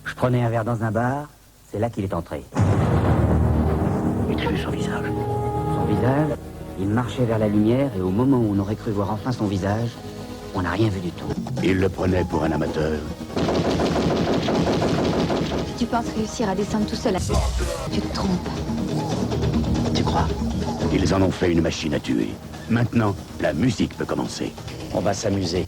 Je prenais un verre dans un bar, c'est là qu'il est entré. Et tu as vu son visage? Son visage, il marchait vers la lumière et au moment où on aurait cru voir enfin son visage, on n'a rien vu du tout. Il le prenait pour un amateur. Si tu penses réussir à descendre tout seul, tu te trompes. Tu crois? Ils en ont fait une machine à tuer. Maintenant, la musique peut commencer. On va s'amuser.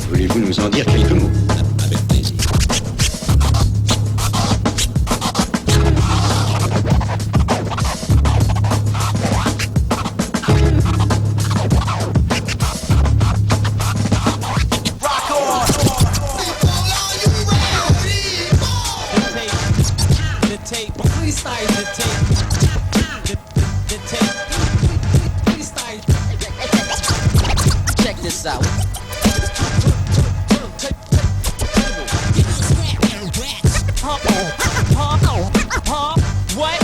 Voulez-vous nous en dire quelques mots? Avec plaisir. Check this out. What?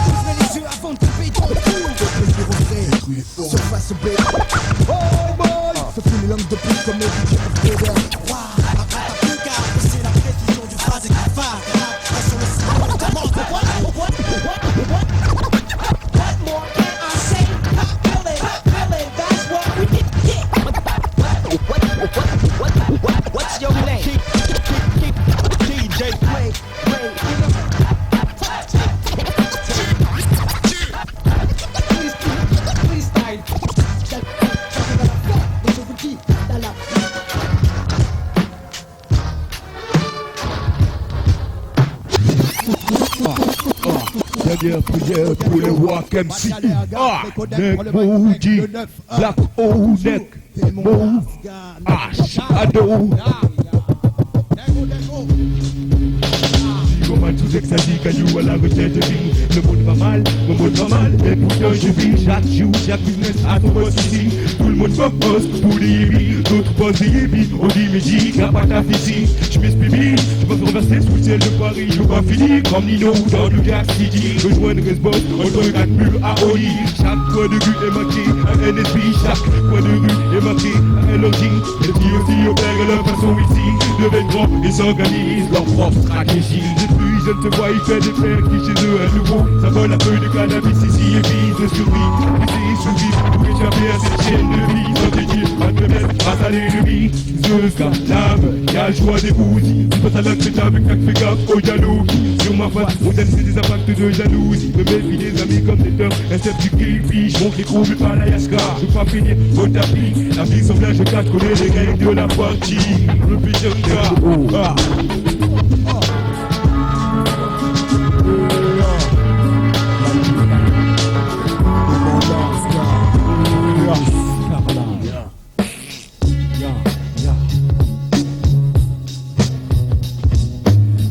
Ouvrez les yeux avant de tomber dans le trou. Surface B. Oh boy, ça fait les langues de plus comme les DJ Feder. C'est la précision du phrase et du phare. Sur le cinéma, notamment. What more can I say? Feel it, that's what we did. What's your name? DJ Play. Freestyle. Les je vous dis, dans la Dernière prière pour le Wack MC. Ah, Neck Moody, Black O-Neck, Move, Shadow. Comment tous extasiques à you à la recherche de vie. Le monde va mal, mon monde va mal. Et pourtant je vis chaque jour, chaque business à ton poste ici. Tout le monde bosse pour des hippies. D'autres posent des hippies. On dit Magic, n'a pas ta physique. Je m'exprime, je peux renverser sous le ciel de Paris. Je vois fini comme Nino dans New York City. Rejoindre Resboss, entre 4 murs à Oli. Chaque coin de rue est marqué un NSP. Chaque coin de rue est marqué un LOG. Les filles aussi opèrent leur façon ici. Deviennent grands et s'organisent leur propre stratégie. Depuis je te vois, il fait des frères qui chez eux à nouveau. Ça vole un peu de cannabis ici et vise de survie. Ici survivre pour échapper à cette chaîne de vie. Sans dédier à te mettre face à l'ennemi. Zeus, l'âme, y'a le choix des bousils. Tu passes à l'acceptable, avec fais gaffe aux jaloux. Sur ma face, on donne des impacts de jalousie. Me méfie des amis comme des teurs. Incept du kill-fish, montre les trous, mais pas la yaska. Je veux pas finir au tapis. La vie sauvage, je casse, connais les règles de la partie. Le pigeon gars.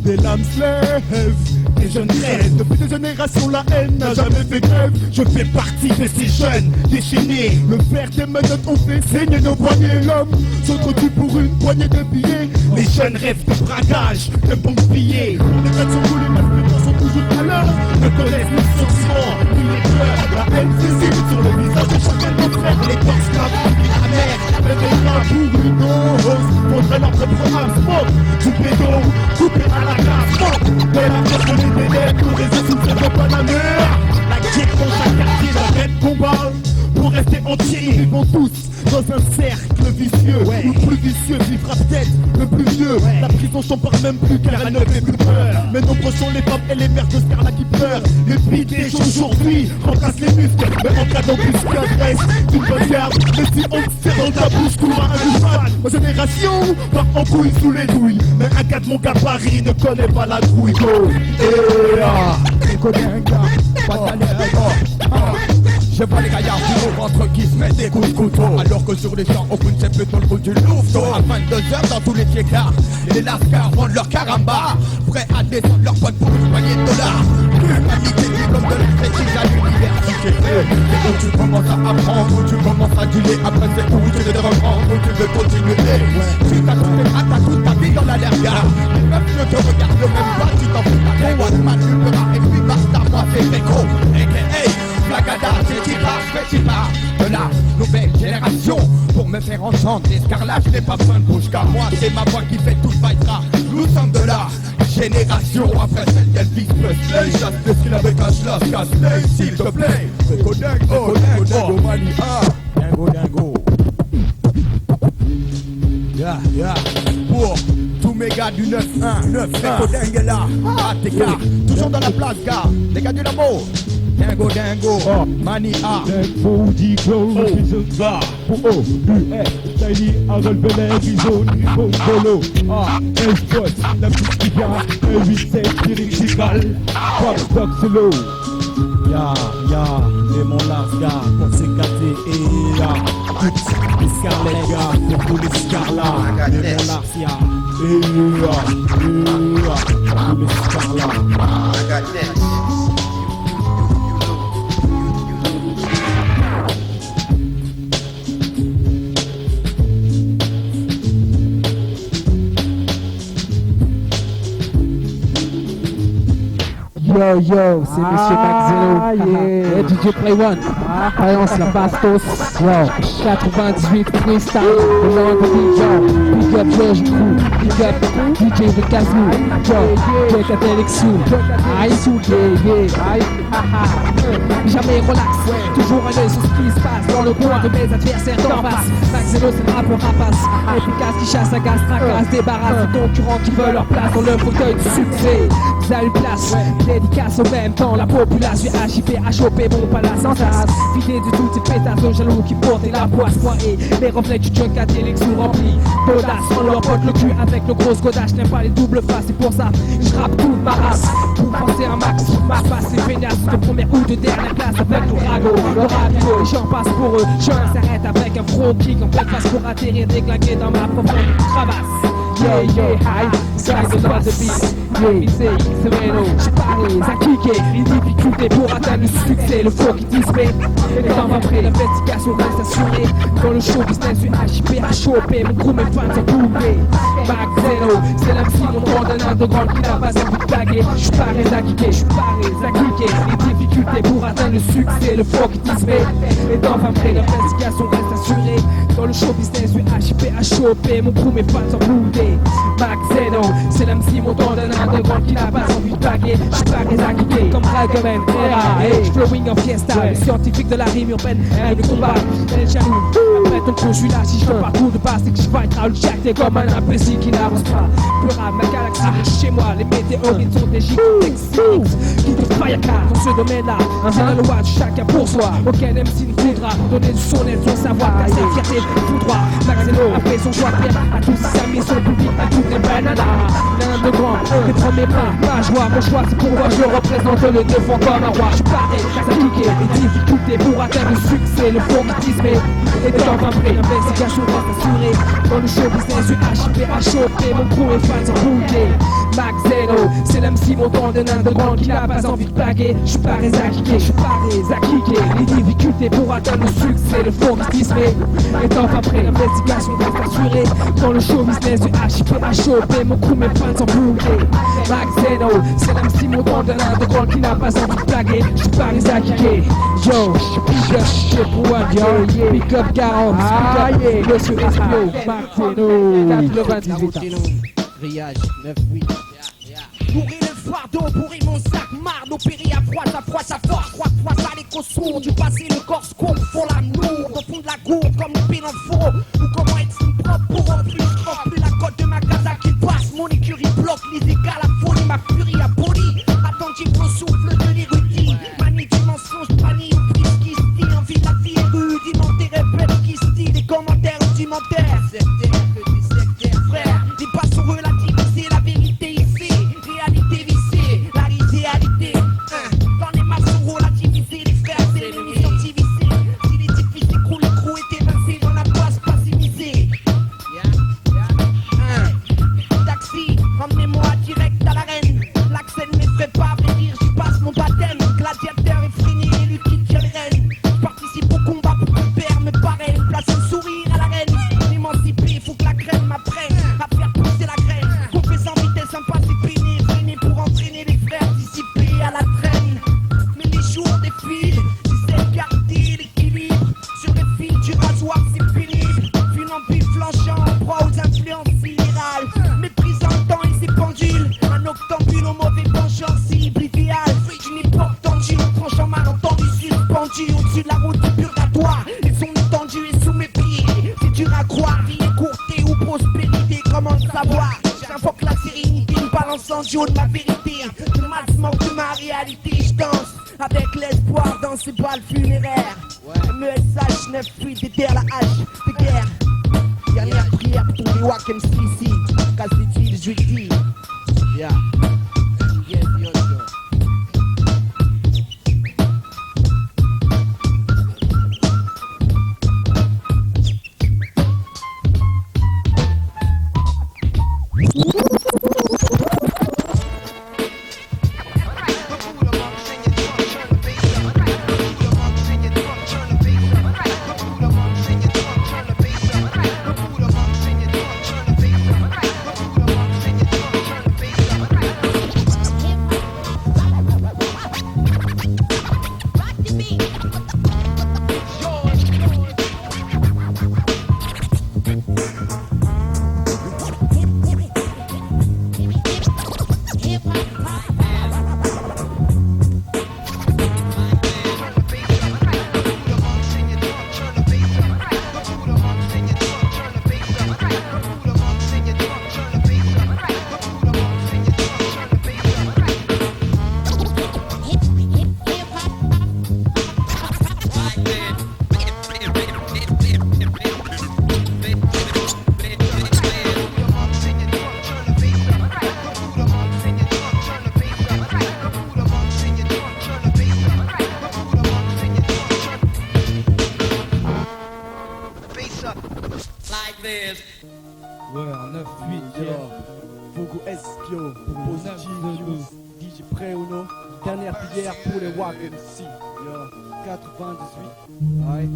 Des lames se lèvent, des jeunes rêvent. Depuis des générations, la haine n'a jamais fait grève. Je fais partie de ces jeunes déchaînés. Le fer des menottes ont fait saigner nos poignets. L'homme s'entretue pour une poignée de billets. Les jeunes rêvent de braquage, de bombes pillées. Les têtes sont roulées, mais les temps sont toujours à l'heure. Ne connaissent ni sentiments, ni les pleurs. La haine visible sur le visage de chacun de nos frères. Les corps sclaves, la mer, le déclin pour une dose. Contre leur propre âme, smoke, coupé d'eau, coupé à la glace, smoke. De la force de l'idée, tous les assumes, c'est pas la mer. combat pour rester entier. Nous vivons tous dans un cercle vicieux, où le plus vicieux vivra peut-être le plus vieux. La prison s'en parle même plus car elle ne fait plus peur. Mais nombreux sont les femmes et les mères de Scarla qui pleurent. Les bidets aujourd'hui remplacent les muscles, mais en cas d'embuscade reste une bonne garde. Mais si on te serre dans ta bouche, courra un bouffade. Ma génération part en couille sous les douilles, mais un gars de mon gabarit ne connaît pas la trouille. Je connais un gars, pas je vois les gaillards du au ventre qui se mettent des coups de couteau. Alors que sur les champs, on ne sait plus dans le trou du louveteau. À 22h dans tous les tiécards, les lascars vendent leur caramba, prêts à descendre leurs potes pour une poignée de dollars. Humanité qui comme de la prestige à l'université. C'est où tu commences à apprendre, où tu commences à dealer. Après c'est où tu veux te reprendre, où tu veux continuer. Tu t'as tout fait, t'as toute ta vie dans l'allergare. Les meufs ne te regardent même pas, tu t'en fous. T'as quoi de mal, tu feras et puis basta, moi c'est Péco. Flagada, c'est de la nouvelle génération. Pour me faire entendre l'escarlate, je n'ai pas besoin de bouche, car moi c'est ma voix qui fait tout le fightra. Nous sommes de la génération après celle d'Elvis Presley. Chasse le skill avec un schloss, casse-le s'il te plaît. Dingo, mani, dingo. Yeah. Pour tous mes gars du 9-1, dingue là, ATK, toujours dans la place, gars, les gars du labo. Dingo, Mani A, Body Glow, Prison Bar, pour O, U-S, Tiny, Harold Belair, Bison, Ripon, Polo, A, S-Spot, la petite qui vient, E8-7, Lyrical, Fox, Doc, Solo. Ya, les mon large gars, pour s'éclater, et ya, toutes les scarlets gars, pour tous les scarlats, les mon large ya, pour tous les scarlats. Yo, c'est Monsieur Maxello et DJ Play One. Faïence la Bastos. Yo, 98 freestyle. Le nom de DJ. Big up George Crew. Big up DJ de Kazoo. Yo, Jack at Alexou. Aïe, jamais relax. Toujours un œil sur ce qui se passe dans le coin de mes adversaires d'en face. Maxello, c'est le rappeur rapace. Efficace qui chasse, agace, tracasse, débarrasse les concurrents qui veulent leur place dans le fauteuil du succès. Vous avez une place. Dédicace au même temps, la population HIP a chopé mon palace en tasse. Vidé de toutes ces pétasses de jaloux qui portaient la poisse poirée. Les reflets du junk à Télexou remplis d'audace. On leur pote le cul avec le gros godage. Je n'aime pas les doubles faces, c'est pour ça je rappe toute ma race. Pour penser un max, ma face c'est pénasse. De première ou de dernière classe avec le rago, le rabigo. Les gens passent pour eux, je s'arrête avec un front kick en pleine face pour atterrir déglingué dans ma propre cravasse. Yeah, high, size of the beat. Yeah, c'est Reno, j'ai parlé, à kicker. Les difficultés pour atteindre le succès, le flow qui disparaît. Et le temps va près, l'investigation reste assurée. Dans le show business, je suis HIP à choper. Mon crew, mes fans sont bourrés. Max Zeno, c'est l'MC, mon nom d'un underground qui n'a pas envie de blaguer. Je suis paré à kicker, Les difficultés pour atteindre le succès, le flow qui disparaît. Et le temps va près, l'investigation reste assurée. Dans le show business, je suis HIP à choper. Mon crew, mes fans sont bourrés. Max Zeno, c'est l'MC montant d'un underground qui n'a pas envie de baguer. J'suis pas résaqué comme Ragaman, R.A.H. Flowing en fiesta, les scientifiques de la rime urbaine, le combat, les jaloux. Après ton coup, j'suis là, si j'te parcours de base, c'est que j'vais être à le jack, t'es comme un imbécile qui n'avance pas. Plus rare, ma galaxie, chez moi, les météorites sont des gigantesques qui te firecard dans ce domaine-là. C'est la loi de chacun pour soi. Aucun MC ne voudra donner du son et de son savoir, car sa fierté tout droit. Max Zeno, après son choix de pierre, à tous ses amis, son public. À toutes les bananas, l'underground, les premiers pas, ma joie, mon choix, c'est pourquoi je représente le défend comme un roi. Je suis paré, à cliquer, les difficultés pour atteindre le succès, le fond qui disparaît. Et dans un prix, l'investigation reste assurée. Dans le show business, je suis HIP à choper, mon crew et fans sont boudés. Max Zeno, c'est l'MC montant d'un underground qui n'a pas envie de plaguer. Je suis paré à cliquer, les difficultés pour atteindre le succès, le fond qui disparaît. Et dans un prix, l'investigation reste assurée. Dans le show business, je suis HIP à choper, mon crew, mes fans sont boudés. Max Zeno, c'est l'MC montant d'un underground qui n'a pas envie de plaguer. Je suis paré à cliquer. Yo, big up shit pour one, yo, big up 40, big up Monsieur Espio, Max Zeno, 98 ans. Grillage, 9-8. Pourri le fardeau, pourri mon sac, marre d'opérer à froid, ça force, crois, ça les trop sourd. Du passé, le corps se court, font l'âme lourde. Au fond de la cour, comme le pied dans le four. Ou comment être si propre pour en plus. Je crois plus la côte de ma casa qui passe. Mon écurie bloque les écarts, la folie, ma furie abolie. Attentif au souffle de l'érudit. Manie du mensonge, panie au prix qui se dit. Envie de la vie est rudimentaire, répète qui se dit. Des commentaires rudimentaires. Sectaire, que des sectaires, frère. Des pas sur eux, la divisée, la vérité ici. Réalité vissée, la réalité. Dans les masses la divisée, les frères, c'est l'ennemi scientifique. Si l'édifice s'écroule, l'écrou est évincé, on n'a pas à se passiviser. Taxi, emmenez-moi direct à l'arène. L'accès ne m'effraie pas, à vrai dire, j'y passe mon baptême. Gladiateur effréné, élu qui tire les rênes. Je participe au combat pour que le père me parraine. Place un sourire à la reine. Émancipé, faut que la crème m'apprenne à faire pousser la graine. Couper sans vitesse, sympa, c'est péné, freiner pour entraîner les frères dissipés à la traîne. Mais les jours défilent, j'essaie de garder l'équilibre. Sur le fil du rasoir, c'est pénible. Funambule flanchant, proie aux influences virales. Méprisant le temps et ses pendules. Un octambule au mauvais penchant, cible idéal. D'une époque tendue, on tranche en malentendu, suspendu au-dessus de la route du purgatoire. Et son étendue est sous mes pieds. C'est dur à croire, vie est courtée ou prospérité, comment le savoir? J'invoque la sérénité, une balance en duo de ma vérité. Le mal se manque de ma réalité, je danse avec l'espoir dans ces balles funéraires. MESH 9-8, déterre la hache de guerre. Dernière prière pour tous les Wack MC ici. Casse-t-il, je dis. Yeah. Yes, yo, yo. Ouais, en 9-8, yo. Fogo Espio, Positive News, DJ Preuno, dernière prière pour les Wack MC, yo, 98, ouais.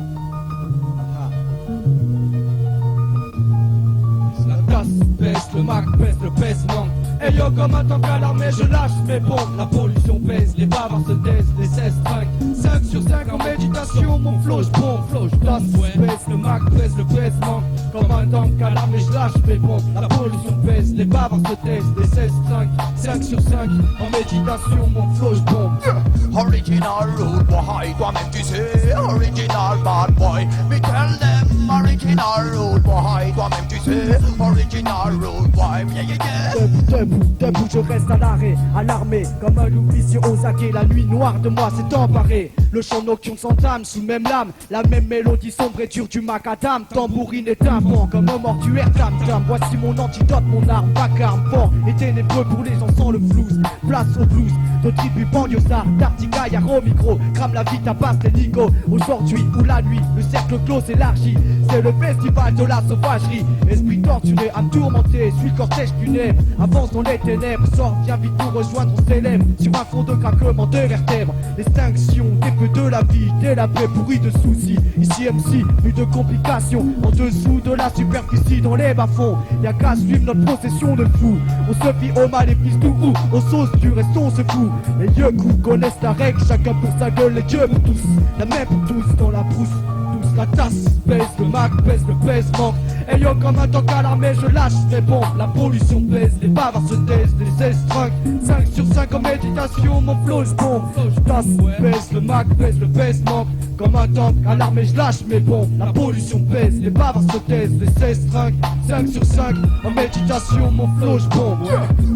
La tasse baisse, le Mac baisse, le pèse manque. Et yo, comme un tank à l'armée, je lâche mes bombes. La pollution pèse, les bavards se taisent, les 16 trinquent. 5 sur 5 en méditation, mon flow j'bombe, flow j'tasse, baisse, le Mac baisse, le pèse manque. Comme un tank à l'armée, je lâche mes bombes. La pollution pèse, les bavards se taisent, les 16 trinquent. 5 sur 5 en méditation, mon flow j'bombe. Original rude boy, toi-même tu sais. Original bad boy, we tell them. Original rude boy, toi-même tu sais. Original rude boy, yeah yeah yeah. Debout, je reste à l'arrêt, alarmé, comme un loup vicieux aux aguets. La nuit noire de moi s'est emparée. Le chant nocturne s'entame sous même lame. La même mélodie sombre et dure du macadam. Tambourine et tympan comme un mortuaire tam-tam. Voici mon antidote, mon arme, vacarme, fort et ténébreux pour les gens sans le flouze. Place au blues, de tribu banlieusard, d'Artica, y'a au micro. Crame la vie, tabasse les nigos. Aujourd'hui ou la nuit, le cercle clos s'élargit. C'est le festival de la sauvagerie. Esprit torturé, âme tourmentée, suis le cortège funèbre. Avance dans les ténèbres, sort, viens vite nous rejoindre, on s'élève sur un fond de craquement de vertèbres. L'extinction des feux de la vie, délabré, pourri de soucis. Ici MC, plus de complications. En dessous de la superficie, dans les bas-fonds, y'a qu'à suivre notre procession de fous. On se fie au mal et pisse tout où, aux sauces dures et on se fout. Les yeux coups connaissent la règle, chacun pour sa gueule, les dieux pour tous. La même pour tous dans la brousse. pousse la tasse, baisse le Mac, baisse le baisse manque. Et yo comme un tank à l'armée je lâche mes bombes. La pollution baisse, les bavards se taisent, les estringues 5 sur 5 en méditation, mon flow je bombe. Je tasse, baisse le Mac, baisse le baisse manque. Comme un tank à l'armée je lâche mes bombes. La pollution baisse, les bavards se taisent, les estringues 5 sur 5 en méditation, mon flow je bombe.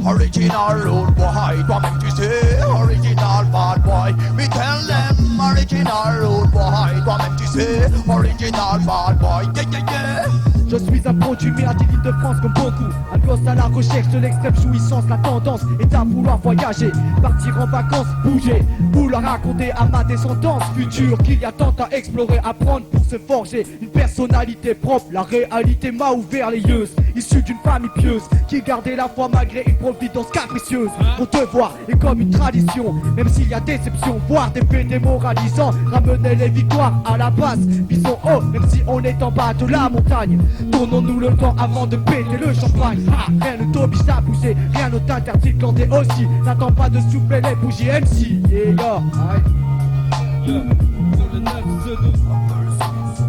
Original rude boy, toi-même tu sais, original bad boy. Me tell them, original rude boy, toi-même tu sais, original bad boy. Yeah, yeah, yeah. Je suis un produit médiatique de France comme beaucoup. Un gosse à la recherche de l'extrême jouissance. La tendance est à vouloir voyager, partir en vacances, bouger, vouloir raconter à ma descendance future qu'il y a tant à explorer, apprendre pour se forger une personnalité propre. La réalité m'a ouvert les yeux, issu d'une famille pieuse qui gardait la foi malgré une providence capricieuse. Mon devoir est comme une tradition, même s'il y a déception, voire des faits démoralisants. Ramener les victoires à la base, visons haut, même si on est en bas de la montagne. Tournons-nous le temps avant de péter le champagne. Rien ne t'oblige à bouger, rien ne t'interdit de planter aussi. N'attends pas de souffler les bougies MC. Yeah, yo.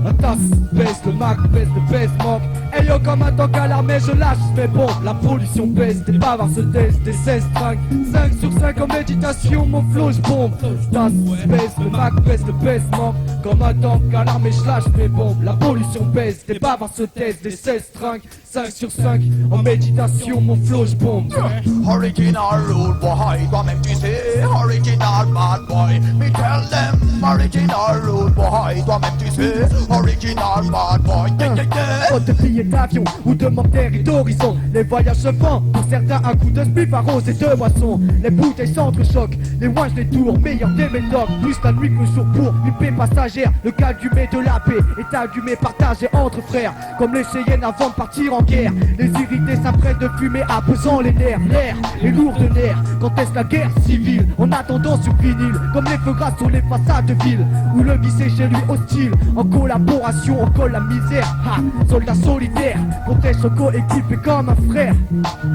La tasse, baisse le Mac, baisse le baisse manque. Et yo comme un tank à l'armée je lâche mes bombes. La pollution baisse, des bavards se taisent, des estringues 5 sur 5 en méditation, mon flow je bombe. Tasse, baisse le Mac, baisse le baisse manque. Comme un tank à l'armée je lâche mes bombes. La pollution baisse, des bavards se taisent, des estringues 5 sur 5 en méditation, mon flow je bombe. Original rude boy, toi-même tu sais, original bad boy. Me tell them, original rude boy, toi-même tu sais, original bad boy. Yeah, yeah, yeah. Faute de billets d'avion ou de mortaires et d'horizon, les voyages se font. Pour certains un coup de spiff à rose et de boisson. Les bouteilles s'entrechoquent, les ouinges les tours, meilleur des méthodes. Plus la nuit que le jour pour une paix passagère. Le calcumé de la paix est allumé, partagé entre frères. Comme les Cheyennes avant de partir en guerre. Les irrités s'apprêtent de fumer, apaisant les nerfs. L'air est lourd de nerfs. Quand est-ce la guerre civile? En attendant sur vinyle, comme les feux gras sur les façades de ville. Où le vice est chez lui hostile. En collaboration, on colle la misère. Ha, soldat solitaire, protège son coéquipe comme un frère.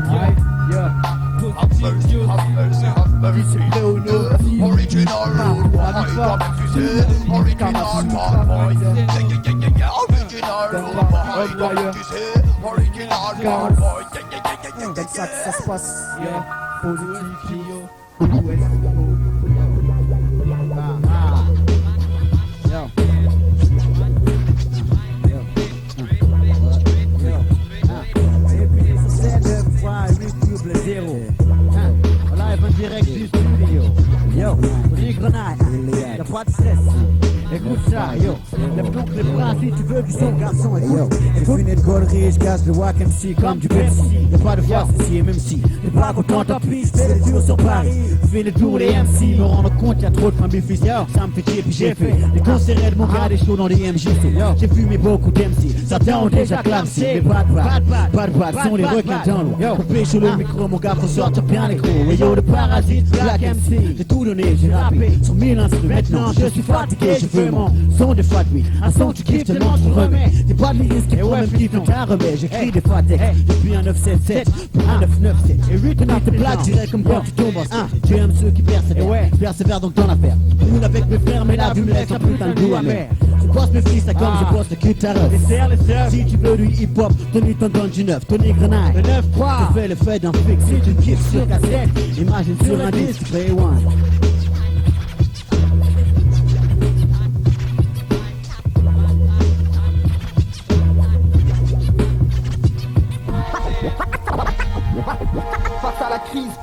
Aïe, yeah. Original rude boy, toi-même tu sais, original bad boy. Yeah, yeah, yeah, yeah, original rude boy, toi-même tu sais, original bad boy. Yeah, yeah, yeah, yeah, yeah. Comme ça que ça se passe, yeah. Positif, yo. Direct du studio. Yo, les grenades, y'a pas de stress. Écoute ça, yo. Lève donc les bras si tu veux du son, garçon. Écoute, j'ai fini de gaulerie, je casse le Wack MC comme du Pepsi. Y'a pas de force ici, même si t'es pas content, tant pis, j'fais le tour sur Paris. Fais le tour les MC, me rendre compte y'a trop de familles fils. Ça me fait chier, puis j'ai fait des concerts de mon gars, des shows dans les MJC. J'ai fumé beaucoup d'MC, certains ont déjà clamsé. Mais bad, sont les requins dans l'eau. Coupé sur le micro, mon gars, faut sortir bien les gros. Et yo, le parasite, Black MC, j'ai tout donné, j'ai rappé. Sur 1000 instruments, maintenant je suis fatigué, je veux mon son de fois de nuit. Un son tu kiffes tellement tu remets. T'es pas de l'Iris qui prend même qui te t'en remets. J'écris des fois textes depuis un 977 pour un 997. Et 8 on te blague direct comme quand tu tombes en stress. Tu aimes ceux qui persévèrent donc dans l'affaire. Une avec mes frères, mais la vue me laisse un putain de goût amer. Je bosse mes fils à comme je bosse le guitare. Si tu veux du hip-hop, Tony t'en donne du neuf. Tony Grenade, le 9-3. Tu fais le fait d'un fixe, si tu kiffes sur cassette. Imagine sur un disque, play one. Face à la crise.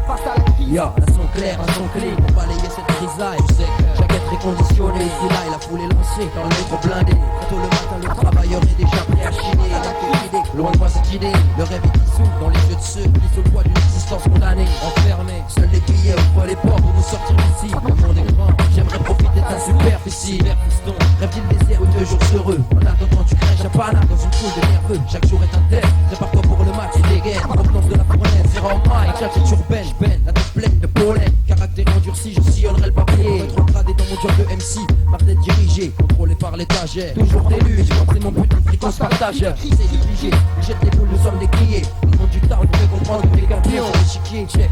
Face à la crise. Yo, un son clair, un son clé pour balayer cette crise-là. Et je sais que chaque être est conditionné. Ici là, il a foulé lancé dans le métro blindé. Très tôt le matin, le travailleur est déjà prêt à chiner. Il a quelle idée, loin de moi cette idée. Le rêve est dissous dans les yeux de ceux qui se poids d'une existence condamnée. Enfermés, seuls les billets ouvrent les portes pour nous sortir d'ici. Le monde est grand, j'aimerais profiter de ta superficie. Vers piston, rêve d'une désert ou 2 jours heureux. En attendant, tu crèches un panard dans une foule de nerveux. Chaque jour est un test, prépare-toi pour le match et dégaine. Provenance de la fournaise, c'est en maille, jacket urbaine, la tête pleine de pollen. Caractère endurci, je sillonnerai le papier. Rétrogradé dans mon job de MC, ma tête dirigée, contrôlée par l'étagère. Toujours d'élu, j'ai compris mon putain de fric, on se partage. Crise et négligé, jette les boules, nous sommes des criés. Le monde du tard, on fait comprendre que t'es qu'un pion. L'échiquier, check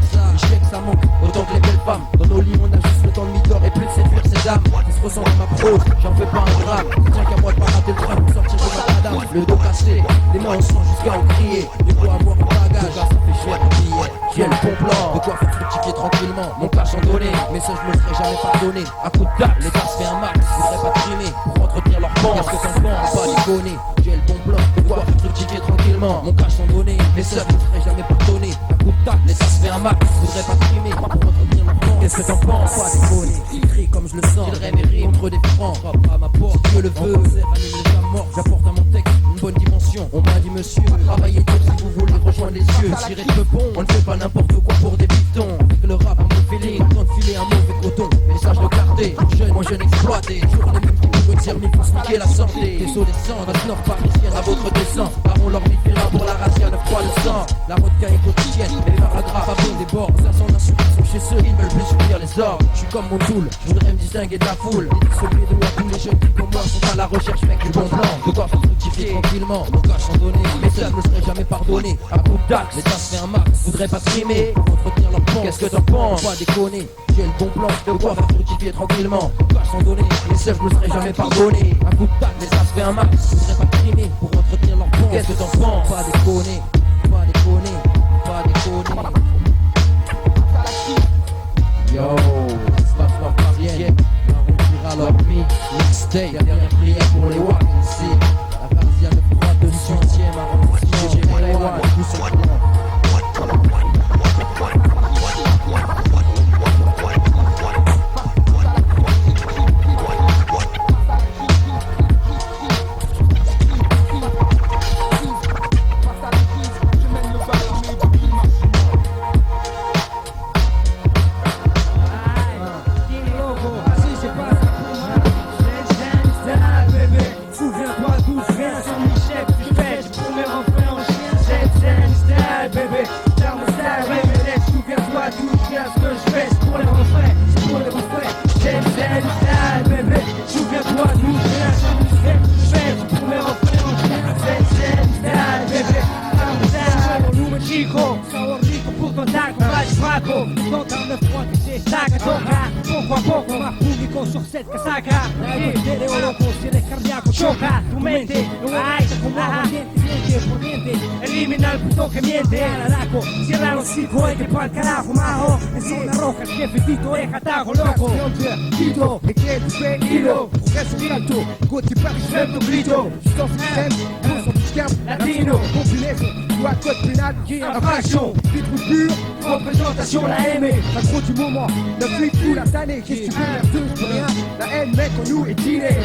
ça manque, autant que les belles femmes. Dans nos lits, on a juste le temps de mi-d'or et plus de madame, qui se ressent dans ma prose, j'en fais pas un gramme. Tiens qu'à moi de pas rater le train pour sortir de ma madame. Le dos cassé, les mains en sang jusqu'à en crier. De quoi avoir un bagage, ça fait cher un billet. J'ai le bon plan, de quoi faire fructifier tranquillement. Mon cash en donné, mais ça je me serais jamais pardonné. À coup de tac, l'État se fait un max, ils voudraient pas trimer pour entretenir leur banque. Qu'est-ce que t'en penses? Pas déconner, j'ai le bon plan, de quoi faire fructifier tranquillement. Mon cash en donné, mais ça je me serais jamais pardonné. À coup de tac, l'État se fait un max, ils voudraient pas trimer pour entretenir leur banque. Qu'est-ce que t'en penses? Pas déconner, il crie comme je le sens. J'aiderais mes rimes contre des francs, frappe à ma porte, si Dieu le veut. Anime les âmes mortes, j'apporte à mon texte une bonne dimension. On m'a dit monsieur, travaillez dur si vous voulez rejoindre les cieux. Tirez de bon, on ne fait pas n'importe quoi pour des pitons. Avec le rap, on me fait pas le temps de filer un mauvais coton. Mais les sages regarder, jeune, moi jeune exploité. Toujours les mêmes qui vous retirent, mais pour se niquer la santé. Des sauts descendent, notre nord parisienne à votre descente. Baron leur là pour la razzia, 9 fois le sang. La vodka est quotidienne, mais les paragraphes à bon des bords. Ça sent l'insurrection chez ceux qui ne veulent plus subir les ordres. Je suis comme mon tool, je voudrais me distinguer de la foule. Et dire celui de moi, tous les jeunes qui comme moi sont à la recherche, mec, du bon plan. De quoi faire fructifier tranquillement, mon cash en donné. Mais ça ne me serait jamais pardonné. À coup d'axe, l'État se fait un max, voudrais pas trimer pour entretenir leur plan. Qu'est-ce que t'en penses? Pas déconner, j'ai le bon plan. De quoi faire fructifier tranquillement, mon cash en donné. Mais ça je me serais jamais pardonné. À coup d'axe, l'État se fait un max, voudrais pas trimer pour entretenir leur plan. Qu'est-ce que t'en penses? Pas déconner, pas déconner, pas déconner. Yo, c'est pas fort parisienne. On tirera leur mi, mixtape. Dernière prière pour les Wack ici. La Razzia 9.200e arrondissement. J'ai les Wack, tout simplement. Sur cette casaca, de loco, si eres cardíaco, choca tu mente, no hay como diente por diente, elimina el puto que miente, araco, cierra los hijos, hay que pa'l carajo, majo, en zona roja, el jefe Tito es catajo, loco, Tito, me quedé hilo, progreso muy alto, côté Paris, je lève ton grito, je t'en système, pour son discap, latino, combinaison, loi code pénal, infraction, vitre pure, représentation, la aimée, pas trop du moment, le flic fou la tannée, qu'est-ce que tu veux, deux, rien, la haine mec en nous est dîner.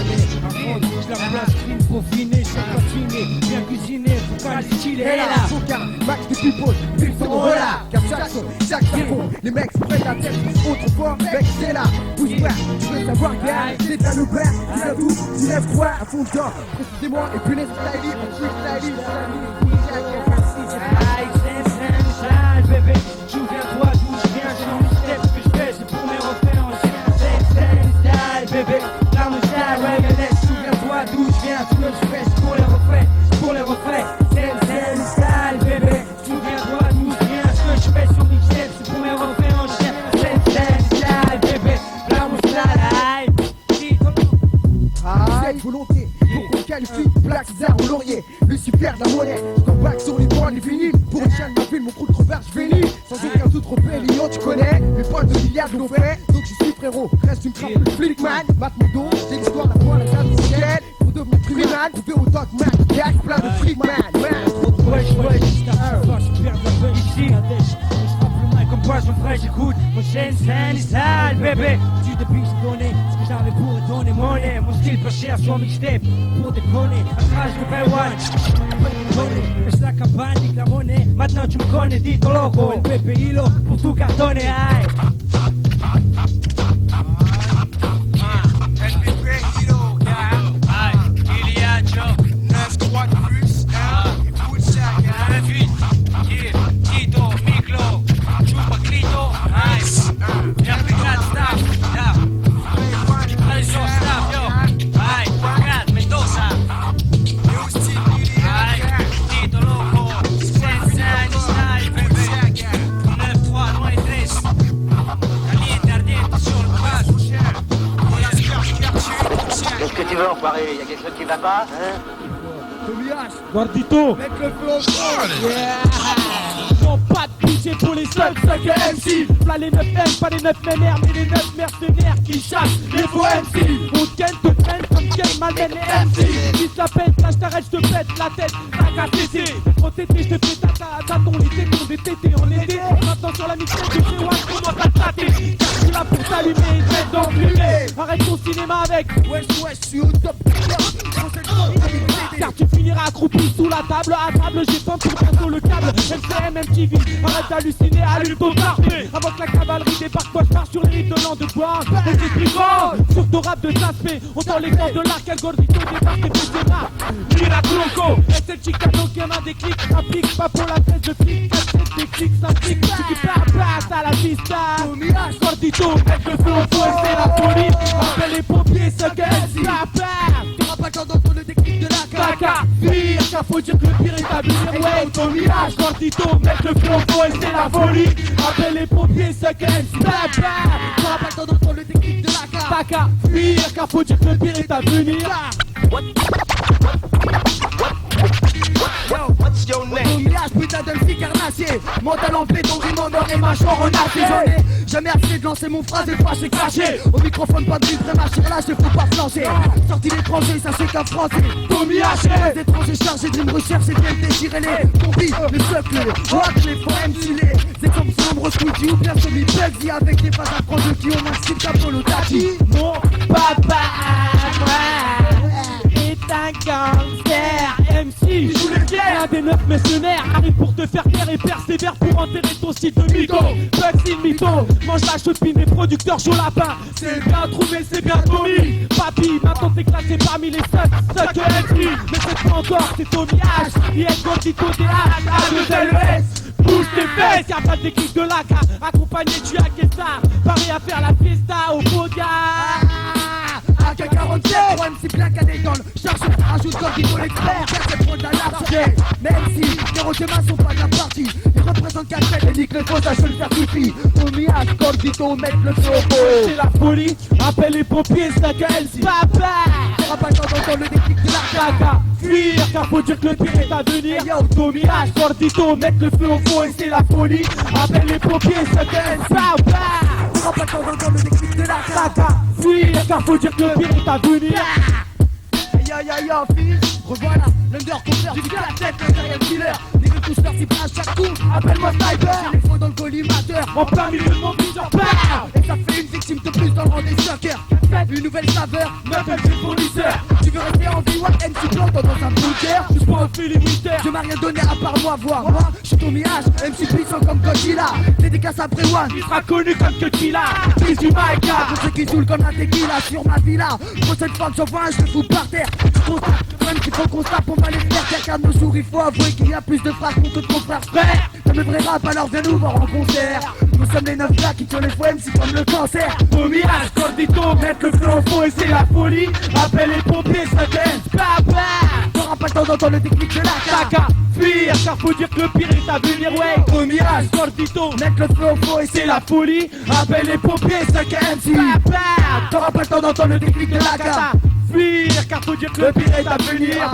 Je la place crime peaufiné, c'est patiné, bien cuisiné, vocal stylé. Et là, Soka, Max de People, Phil Forola, Cap Jackson, Jacques Sarko, les mecs se prennent la tête, autrefois, mec c'est là, pousse-toi, tu veux savoir gars, c'est ta le père, tu l'as tout, tu lèves-toi à fond d'or, précisément, et puis laisse la vie, on suit la vie, bébé, souviens-toi d'où je viens, j'ai envie de faire ce que je fais, c'est pour mes refrains anciens, bébé, la moustache, ouais, mais laisse, souviens-toi d'où je viens, tout ce que je fais, c'est pour les refrains, c'est pour les refrains, c'est style, bébé, souviens-toi d'où je viens, ce que je fais sur mixtape, c'est pour mes refrains anciens, c'est style, bébé, la moustache, cette volonté, pour qu'on qualifie, Black César au laurier, Lucifer de la monnaie, je back sur les bancs, les vinyles, pour une chaîne de ma ville, mon crew de revers, je vénile, sans aucun doute repère, Lyon, tu connais, mes potes de milliards l'ont fait, donc je suis frérot, reste une trappe de flickman, mate mon dos, j'ai l'histoire la foi, la date du ciel, pour devenir criminal, trouver au dog man, gag, plein de freakman, wesh, je perds la feuille ici, je frappe le mic comme poisson frais, j'écoute, mon chaîne, c'est sale, bébé, tu depuis que j'ai donné, ce que j'avais pour te donner monnaie, mon style pas cher sur mixtape, pour déconner, un trash de Baywatch, je la campagne, nique la monnaie, maintenant tu me connais, dis ton loco, el Pepe Hilo, pour tout cartonner, aïe. tu veux, enfoiré? Y'a quelque chose qui va pas, hein? Tommy H, Gordito. mettre le feu au feu. Non, pas de budget pour les seuls MC. Pas les 9M, pas les 9 MNR, mais les 9 mercenaires qui chassent les faux MC. On te ken, te prenne comme quel malmène les MC. Si ça pète, là je t'arrête, je te pète la tête. T'as qu'à cesser. Trop tété, je te fais tâton, les tétons, des tétés en été. Maintenant sur la mixtape du G1, commence à te tâter. Car je suis là pour t'allumer, tête d'enculé. Arrête ton cinéma avec. Wesh, je suis au top. Car tu finiras accroupi sous la table. À table, j'ai faim pour bientôt le câble. MCM, MTV, arrête d'halluciner, allume ton parfait. Avant que la cavalerie débarque, moi je marche sur les rives de l'an de bois. Et c'est tribord, sur ton rap de Saspé. Autant les corps de l'arc, El Gordito débarque et puis c'est rap. Miracle, et c'est le Chicano qui a un déclic. Applique pas pour la tête de flic. Des clics, ça clique. Tu qui passe à la pista. Gordito, mec le feu au feu, c'est la folie. Appelle les pompiers, ce qu'elle papa. T'auras pas le temps d'entendre le déclic de la Caca, pire, car faut dire que le pire est à venir. Ouais, ton village, Gordito, mec le feu au feu et c'est la folie. Appelle les pompiers, ce qu'elle papa. T'auras pas le temps d'entendre le déclic de la Caca, pire, car faut dire que le pire est à venir. What's your name? Tommy H, putain de flic carnassier. Mental en béton, rimandeur et mâchoire en acier. J'en ai jamais assez de lancer mon phrase et fâché craché. Au microphone, pas de vivre, ma là, je faut pas flancher. Sorti l'étranger, ça c'est qu'un français. Tommy H, les étrangers chargés de me rechercher, viennent déchirer les combis, les seclés, rock, les poèmes, les exemples sont nombreux, Squeezie ou bien semi-Belzy avec des phases à prendre qui ont un style Capolo Tati. Mon papa, est un gangster MC, je vous le dis, un des 9 mercenaires arrive pour te faire taire et persévère pour enterrer ton style de mytho. Bugsy mytho, mange la chopine des producteurs chaud lapin. C'est bien trouvé, c'est bien Tommy. Papy, maintenant t'es classé parmi les seuls que MC. Mais cette fois encore, c'est Tommy H. Il est Gordito TH, A2LES. Bouge tes fesses, y'a pas de déclic de l'AK. Accompagné du Akesta, paré à faire la fiesta au Boga. AK-47, pour MC Black à des dans le chargeur, ajoute Gordito l'expert, c'est trop de la large. Même si les rochemins sont pas de la partie, ils représentent 4 et nique les fausses, je le certifie. Tommy H, Gordito, mettre le feu au feu. C'est la folie, appelle les pompiers, c'est la MC. Papa, t'auras pas le temps d'entendre le déclic de la caca. Fuir, car faut dire que le pire est à venir. Tommy H, Gordito, mettre le feu au feu et c'est la folie. Appelle les pompiers, c'est la MC. Papa, t'auras pas le temps d'entendre le déclic de la caca. Fuir, car faut dire que le pire est à venir. Yo, fils, revoilà, l'undercover, du la tête, le serial killer. Les gars tous leur cible à chaque coup, appelle-moi sniper. J'ai les faux dans le collimateur, en plein milieu de mon viseur. Et ça fait une victime de plus dans le rang des suckers. Une nouvelle saveur, 9 MC fournisseur. Tu veux rester en vie, what MC plante dans un bunker. Je prends un Philly Winter, je m'as rien donné à part moi, voir. Moi, je suis Tommy H, MC puissant comme Godzilla. Dédicace après One, il sera connu comme Tequila. Fils du Maïka, pour ceux qui saoulent comme la tequila sur ma villa. Prochaine fois que j'en vois un, je le fous par terre. Même qu'il faut qu'on se tape, on va les faire car nos jours, il faut avouer qu'il y a plus de frères que de confrères frères. Comme le vrai rap, alors viens nous voir en concert. Nous sommes les 9 gars qui tuent les faux MC comme le cancer. Tommy H, Gordito, mettre le feu au feu et c'est la folie. Appelle les pompiers, ça t'aide. Papa, t'auras pas le temps d'entendre le déclic de la caca. Fuir, car faut dire que le pire est à venir, ouais. Tommy H, Gordito, mettre le feu au feu et c'est la folie. Appelle les pompiers, ça MC. Papa, t'auras pas le temps d'entendre le déclic de la caca. Fuir, car faut dire que le pire est à venir.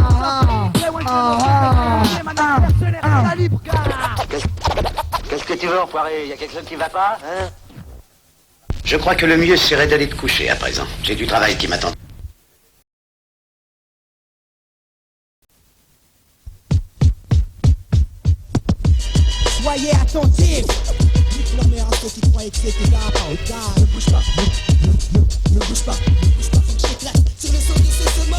Qu'est-ce que tu veux, enfoiré? Y'a quelque chose qui va pas, hein? Je crois que le mieux serait d'aller te coucher à présent. J'ai du travail qui m'attend. Soyez attentifs. Dites leur mère à ceux qui croyaient que c'était ne bouge pas, ne bouge pas, ne bouge pas, faut que j'éclate sur le son de ce mot.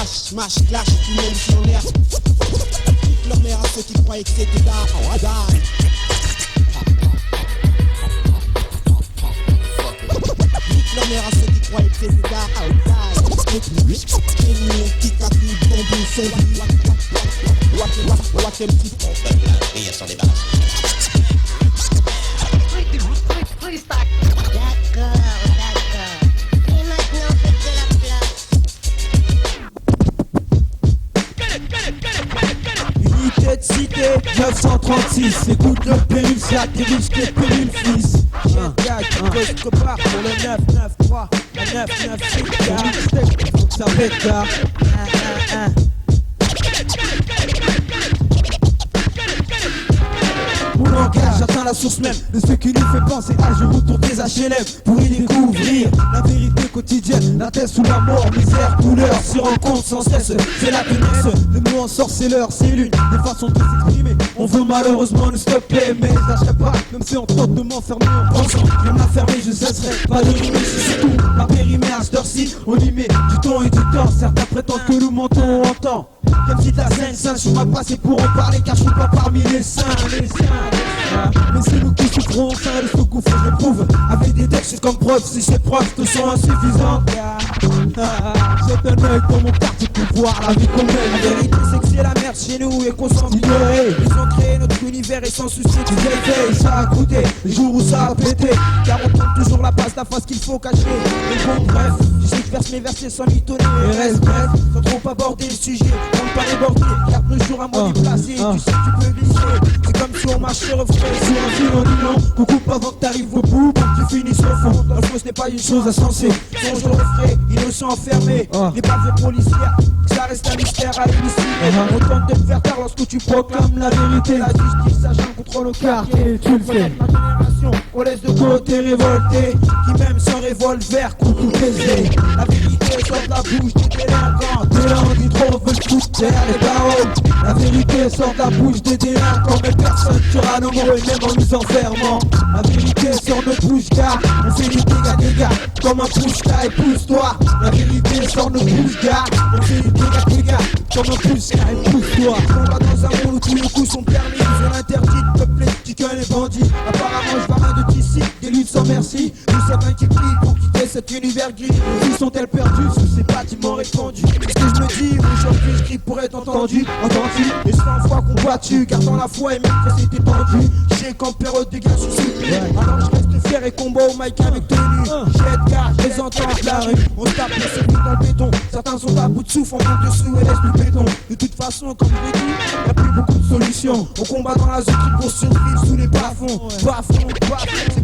Smash, clash, tu m'aimes sur l'air. Dites leur mère à ceux qui croyaient que c'était die. Dites leur mère à ceux qui croyaient que c'était die. Et nous on quitte à tout bon son. Watch le petit et elle s'en débarrasse. D'accord. Et maintenant faites de la place. Unité de cité, 9 1936, écoute le péril, c'est atterri, ce qui est péril, fils. Quelque part pour le 993, le 996, faut que ça pète, gars. Mon langage atteint la source même de ce qui nous fait penser à je retourne des HLM pour y découvrir la vérité quotidienne, la tête sous la mort, misère, douleur, s'y rencontre sans cesse, c'est la finesse. Le mot ensorceleur, c'est l'une des façons de s'exprimer. On veut malheureusement nous stopper, mais je lâcherai pas, même si on tente de m'enfermer en pensant que m'affermer, je cesserai pas de rimer, c'est surtout ma périmée à cette heure-ci. On y met du temps et du temps, certains prétendent que nous mentons en temps. Comme si la scène sainte sur ma passé pour en parler, car je suis pas parmi les saints, mais c'est nous qui souffrons au sein de ce gouffre, je prouve avec des textes comme preuve, si ces preuves te sont insuffisantes. J'ai un œil dans mon quartier pour voir la vie qu'on mène. La vérité c'est que c'est la merde chez nous et qu'on s'en ignorait. Ils ont créé notre univers et sans souci du vieille, ça a coûté les jours où ça a pété, car on prend toujours la face qu'il faut cacher. Mais bon bref, je sais que verse mes versets sans m'étonner. Et reste bref, sans trop aborder le sujet, comme pas déborder, car le jour à moi déplacé, tu sais que tu peux glisser. C'est comme si on marchait refait sur un fil en disant qu'on coupe avant que t'arrives au bout, pour que tu finisses au fond. La fausse n'est pas une chose à censer, songe au refrain, innocent enfermé. Les baves policières, ça reste un mystère à élucider. On tente de te faire taire lorsque tu proclames la vérité. La justice agent contre le quartier, tu le fais. Ma génération, on laisse de côté révolté, qui même sans revolver coupe tout baiser. La vérité sort de la bouche des délinquants, des langues qui trop veulent tout taire les paroles. La vérité sort de la bouche des délinquants, mais personne tuera nos mots et même en nous enfermant. La vérité sort de bouche car on fait des dégâts comme un pousse-car et pousse-toi. La vérité sort de bouche car on fait des dégâts comme un pousse-car et pousse-toi. On va dans un monde où tous les coups sont permis, ils ont interdit de peupler chicken et bandits. Apparemment je vois rien de d'ici, des luttes sans merci. Nous sommes qui prient pour quitter cet univers gris. Nos vies sont-elles perdues sous ces bâtiments répandus? Est-ce que je me dis aujourd'hui je crie pour être entendu et 100 fois combattu, gardant la foi et même quand c'était tendu. J'ai qu'en période de guerre je suis supplé. Alors je reste fier et combat au mic avec tenue. J'aide car je les entends de la rue. On se tape les séries dans le béton. Certains sont à bout de souffle, on monte dessous et laisse le béton. De toute façon, comme je l'ai dit, y'a plus beaucoup de solutions. On combat dans la zone pour survivre sous les bas-fonds. C'est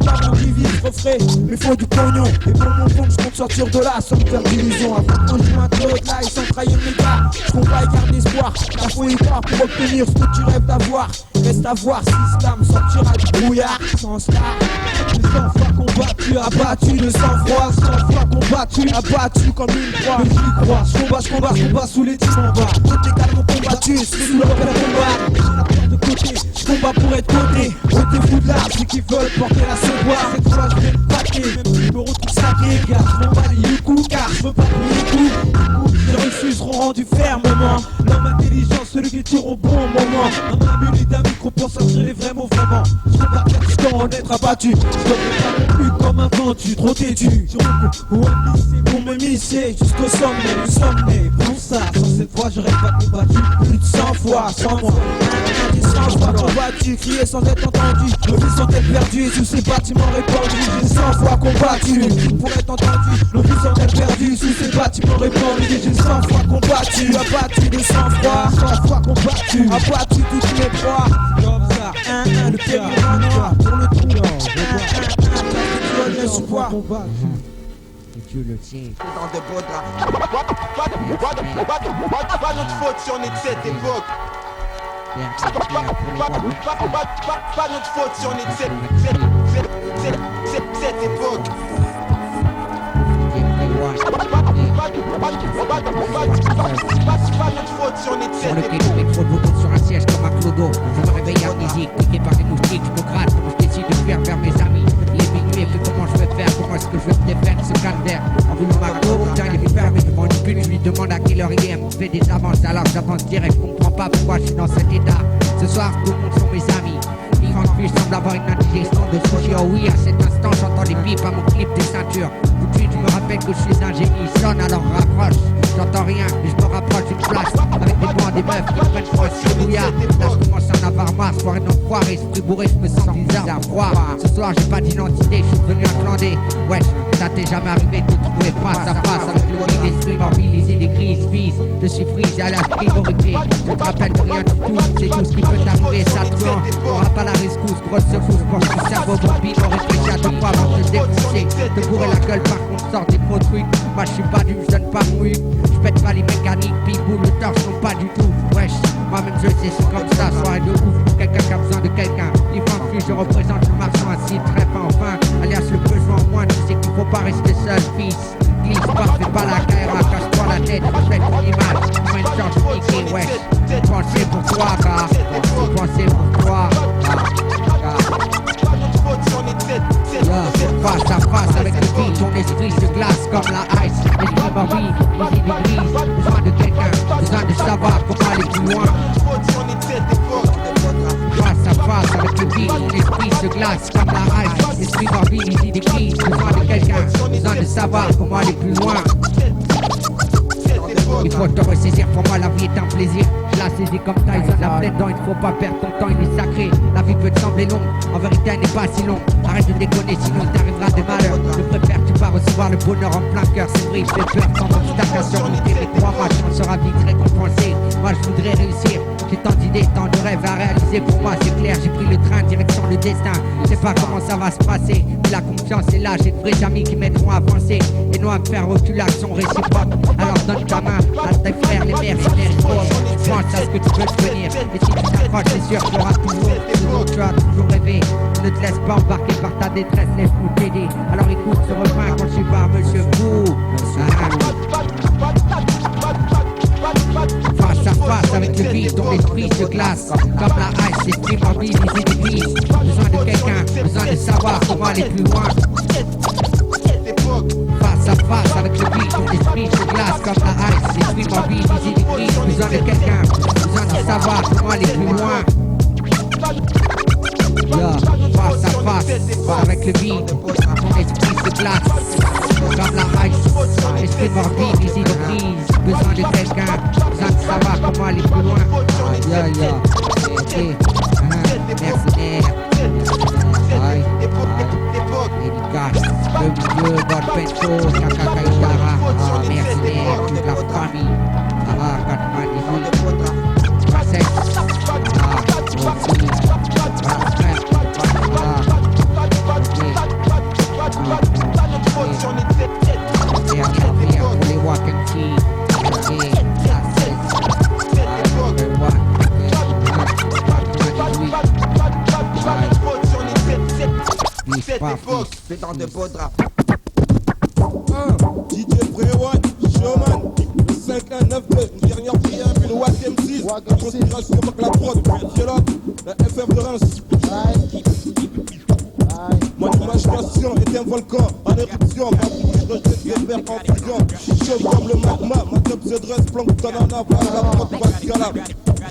pas bon qui vivre trop frais, mais faut du pognon. Et pour mon compte, je compte sortir de là sans me faire d'illusions. Avant quand je joue un Claude là, ils sont trahir mes gars. Je combat et garde espoir. La faut y croire pour obtenir ce que tu rêves d'avoir. Reste à voir si l'islam sortira du brouillard. Sans cela, les 100 fois combattu, abattu, le sang-froid. 100 fois combattu, abattu comme une proie. Mais j'y crois, je combat sous les tirs en bas. Tout également combattu, sous le repère combat. J'ai la peur de côté, je combat pour être coté. Côté fou de l'art, ceux qui veulent porter la sauvoie. Cette fois je vais me baquer, même si je me retrouve saqué. Car je m'en bats les coups, car je veux pas payer les coups. Les refus seront rendus fermement. L'homme intelligent, celui qui tire au bon moment. Un minute d'un micro pour sortir les vrais mots vraiment. Je peux pas faire en être abattu. Je devrais pas non plus comme un vendu, trop têtu. Sur le coup, ou un lycée pour me misser jusqu'au sommet, le sommet. Pour ça, sans cette fois j'aurais pas combattu plus de 100 fois, sans moi. 100 fois combattu, crié sans être entendu. Nos vies sont-elles perdues, sous ces bâtiments répandus. J'ai 100 fois combattu, pour être entendu. Nos vies sont-elles perdues, sous ces bâtiments répandus. J'ai 100 fois combattu, abattu de 100 fois combattu, abattu toutes mes proies. Comme ça, le péril noir pour le trou. L'espoir. Et Dieu le tient. Dans des beaux draps. Pas notre faute si on est de cette époque. Pas notre faute si on est de cette époque. Pas notre faute si on est de cette époque. Sur lequel je m'expose sur un siège comme un clodo. Je me réveille amnésique, piqué par les moustiques, je me gratte, je décide de fuir vers mes amis. Les minuit, puis comment je vais faire, comment est-ce que je vais me défaire de ce calvaire. En voulant m'accrocher, putain, il est fermé devant une pute, je lui demande à quelle heure il est, elle me fait des avances, alors j'avance direct, je comprends pas pourquoi je suis dans cet état. Ce soir, tout le monde sont mes amis. Ils rentrent plus, je semble avoir une indigestion de sushi. Oh oui, à cet instant, j'entends les pipes à mon clip des ceintures. Tout de suite, je me rappelle que je suis un génie, sonne, alors rapproche. J'entends rien, mais je me rapproche d'une place avec des points, des meufs qui prennent froid sur bouillard. Là, je commence à en avoir marre, soirée non soir, esprit bourré, je me sens bizarre à froid. Ce soir, j'ai pas d'identité, je suis venu acclander. Ouais, ça t'est jamais arrivé de te trouver face à face avec le bruit d'esprit mobilisé des crises fils. Je suis frise à la priorité. Je te rappelle de rien du tout, c'est tout ce qui peut t'arriver, ça te rend. T'auras pas la rescousse, grosse secousse, pour ton cerveau bobine. On réfléchit à deux fois avant de te défoncer. Te bourrer la gueule, par contre, sort des gros trucs. Moi, je suis pas du, je donne pas mouille. Je pète pas les mécaniques, pitbull, le torche, non pas du tout. Wesh, moi-même je sais, c'est comme ça, soirée de ouf pour quelqu'un qui a besoin de quelqu'un. Les femmes plus, je représente le marchand assis, très pas enfin, alias le besoin en moins, tu sais qu'il faut pas rester seul, fils. Glisse pas, fais pas la caïra, cache-toi la tête, fais ton image, prends une chance de niquer, wesh. Pensez pour toi, gars, pensez pour toi, face à face avec le beat, ton esprit se glace comme la ice. L'esprit m'envie, les idées grises, besoin de quelqu'un, besoin de savoir comment aller plus loin. Face à face avec le beat, ton esprit se glace comme la ice. L'esprit m'envie, les idées grises, besoin de quelqu'un, besoin de savoir comment aller plus loin. Il faut te ressaisir, pour moi la vie est un plaisir. Je la saisis comme Tyson, la pleine dent, il ne faut pas perdre ton temps, il est sacré. La vie peut te sembler longue, en vérité elle n'est pas si longue. Arrête de déconner, sinon il t'arrivera des malheurs. Je préfère que tu vas recevoir le bonheur en plein cœur. C'est vrai, je fais peur sans obstacle à surmonter. Mais crois-moi, tu en seras vite récompensé. Moi je voudrais réussir, j'ai tant d'idées, tant de rêves à réaliser. Pour moi c'est clair, j'ai pris le train, direction le destin. Je sais pas comment ça va se passer, mais la confiance est là. J'ai de vrais amis qui m'aideront à avancer et non à me faire reculer l'action réciproque. Alors donne ta main à tes frères, les mercenaires, il faut pense à ce que tu peux devenir. Et si tu t'accroches, c'est sûr qu'il y aura toujours ce dont tu as toujours rêvé. Ne te laisse pas embarquer par ta détresse, laisse-nous t'aider. Alors écoute ce refrain quand je suis par Monsieur Fou. Face à face avec le beat, ton esprit se glace comme la ice, l'esprit mobile, les idées grises. Besoin de quelqu'un, besoin de savoir comment aller plus loin. Face à face avec le beat, ton esprit se glace comme la ice, l'esprit mobile, les idées grises. Besoin de quelqu'un, besoin de savoir comment aller plus loin. Face à face avec le beat, ton esprit se glace comme la ice, l'esprit morbide, les idées grises. Besoin de quelqu'un, besoin de savoir comment aller plus loin. Mercenaire, dédicace, le milieu, God Bento, Chaka Kaitara, mercenaire, toute la famille, 98, Marseille, pour les walk and see. C'est dans de beaux draps. DJ Préwan, Showman, le 5192, une dernière prière, puis le Wack M6, la conspiration avec la prod, violente, la FF de Reims. Mon imagination est un volcan en éruption, ma bouche rejette des verres en fusion. Chaud comme le magma, ma top se dresse, plancton en aval, la prod pas de galap.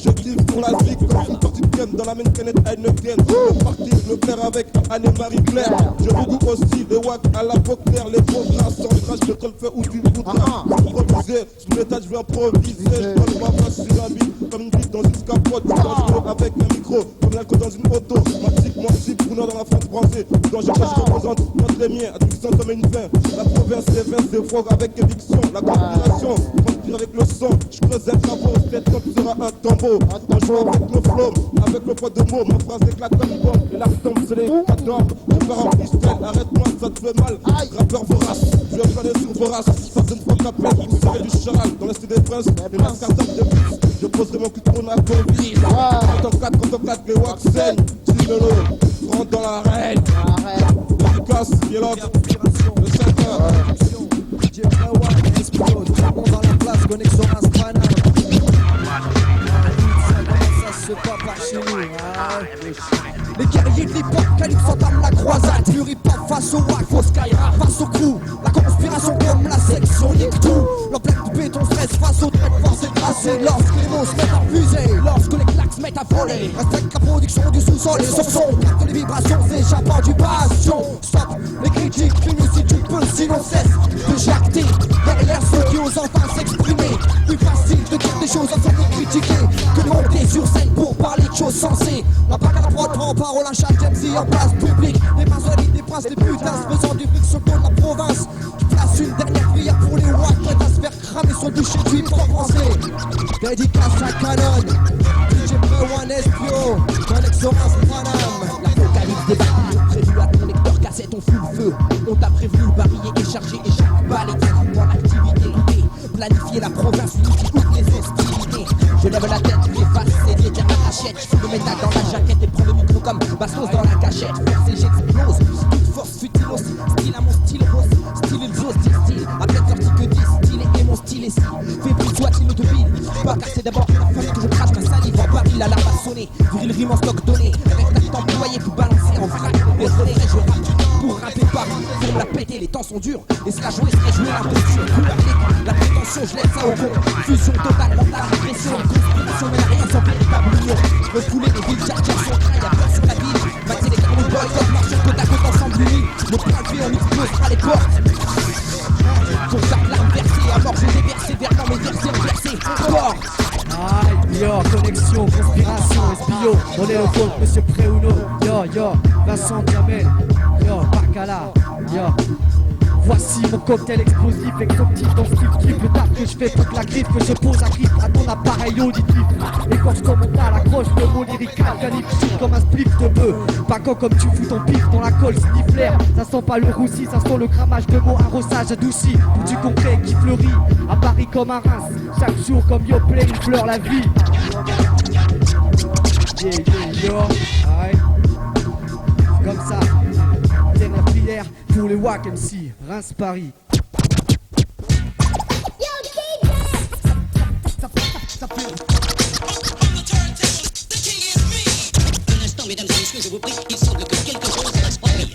Je kiffe pour la zik comme une partie de game dans la main canette Heineken. Je parti le clair avec Anne-Marie Claire. Je regoute aussi les wack à la poker, les beaux gras sans crash, je te le fais où tu voudras. Improviser, sur l'état je vais improviser. Je donne ma place sur la vie, comme une bite dans une scapote. Je avec un micro, comme l'alcool dans une auto. Matique, moi si, Bruno dans la France bronzée. Quand je représente contre les miens, addiction comme une fin. La province, les vers, des fois avec éviction. La combinaison, conspire avec le son. Je creuse un caveau, tête comme sera un tambour. En jouant avec le flow, avec le poids de mots, ma phrase éclate comme une bombe. Et là tombe, c'est les cadors. Je pars en freestyle, arrête-moi, ça te fait mal. Rappeur vorace, je vais planer sur vorace. Ça une fois qu'appelle, vous serez du charal. Dans l'Est des Princes, les masques à table de plus. Je poserai mon cul de trône à Covid. Quand on 4, les wax saignent. Simelo, rentre dans l'arène. Dédicace, violente, le 5 DJ Préwan, explose, tout le monde dans la place, connexion Astrana. Ça se passe par chez nous. Les guerriers de l'époque, Calypso entame la croisade. Pur hip-hop face au wack, faux Skyra, face au crew. La conspiration comme la section nique tout. L'emblème du béton stress face au trait de force écrasé. Lorsque les mots se mettent en fusée, lorsque les claques se mettent à voler. Respecte la production du sous-sol et son son. Capte les vibrations s'échappant du bastion. Stop les critiques, finis si tu peux, sinon cesse de jacter. Derrière ceux qui osent enfin s'exprimer. Plus facile de dire des choses sans les critiquer que de monter sur scène pour parler de chose sensée. La bague à la prod prend parole, un chat James en place publique. Des mains solides, des princes, des putains, faisant du fric sur le dos de la province. Qui place une dernière prière pour les watts, prêt à se faire cramer sur le bûcher du hip-hop français. Dédicace à Canon, DJ P1 Espio, Connexion Panam. L'apocalypse des bâtiments prévu à ton lecteur cassette, on fout le feu. On t'a prévenu, le barillet est chargé et chaque balle est un coup en activité. Planifier la province, unifie toutes les hostilités. Je lève la tête, j'efface ces diètes à la hachette. Je fous le métal dans la jaquette et prends le micro comme bastos dans la cachette. Force et j'explose, toute force futile aussi. Style à mon style rose, style exos, style. À peine sorti que 10 styles et mon style est si. Fébrile soit-il automobile. Pas car c'est d'abord la fallait que je crache ma salive en baril, l'alarme a sonné. Viril rime en stock donné. Avec l'acte employé pour balancer en vrac. Désolé, je rappe pour rapper Paris. Pour me la péter, les temps sont durs. Et se la jouer, l'imposture. La prétention, je laisse ça au con. Fusion totale, mentale, régression. Conspiration, mais rien sans véritable union. Refouler les villes, chercher son train, y'a peur sur la ville. Mater les carreaux de boycott, marchons côte à côte ensemble unis. Nos points de vie, on explosera les portes. Ton sac l'arme versée, à mort, je déversé vers dans mes versets renversés. Fort. Aïe, yo, connexion, conspiration, espio. On est au compte, monsieur Préuno. Yo, Vincent Diamel. Yo, Bacala. Yo. Voici mon cocktail explosif, exotique dans Steve Keep. Le taf que je fais, toute la griffe que je pose à griffe à ton appareil auditif. Écorche comme on t'a l'accroche de mots lyrical, qualifié comme un spliff de bœuf. Pas quand comme tu fous ton pif dans la colle snifflaire. Ça sent pas le roussi, ça sent le cramage de mots, arrosage adouci. Pour du concret qui fleurit, à Paris comme un Reims. Chaque jour comme Yoplait, il pleure la vie. Yo, aïe. Comme ça. Dernière prière pour les WAC MC, Reims Paris. Un instant, mesdames et messieurs, je vous prie, il semble que quelque chose reste pas bien.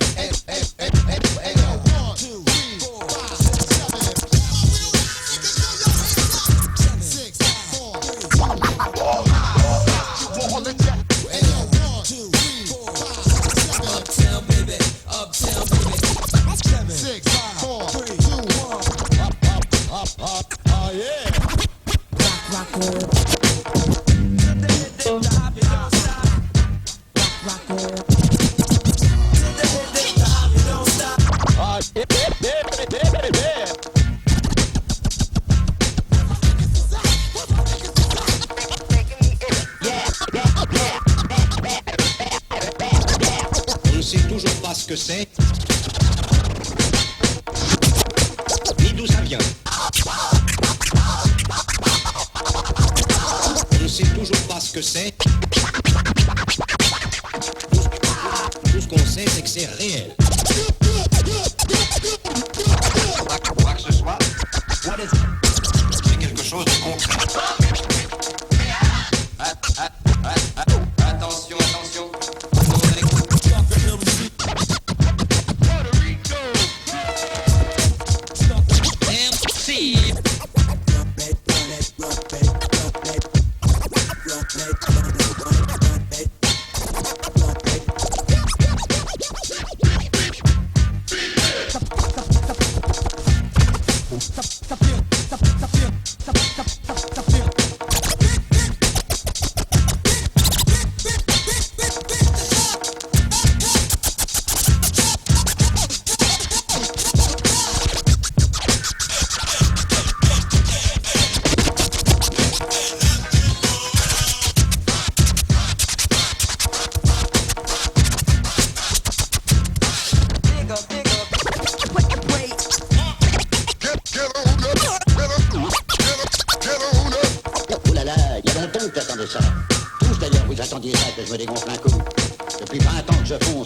Que c'est ni d'où ça vient. On ne sait toujours pas ce que c'est. Tout ce qu'on sait, c'est que c'est réel. Quoi que ce soit, c'est quelque chose de concret. Attention, attention.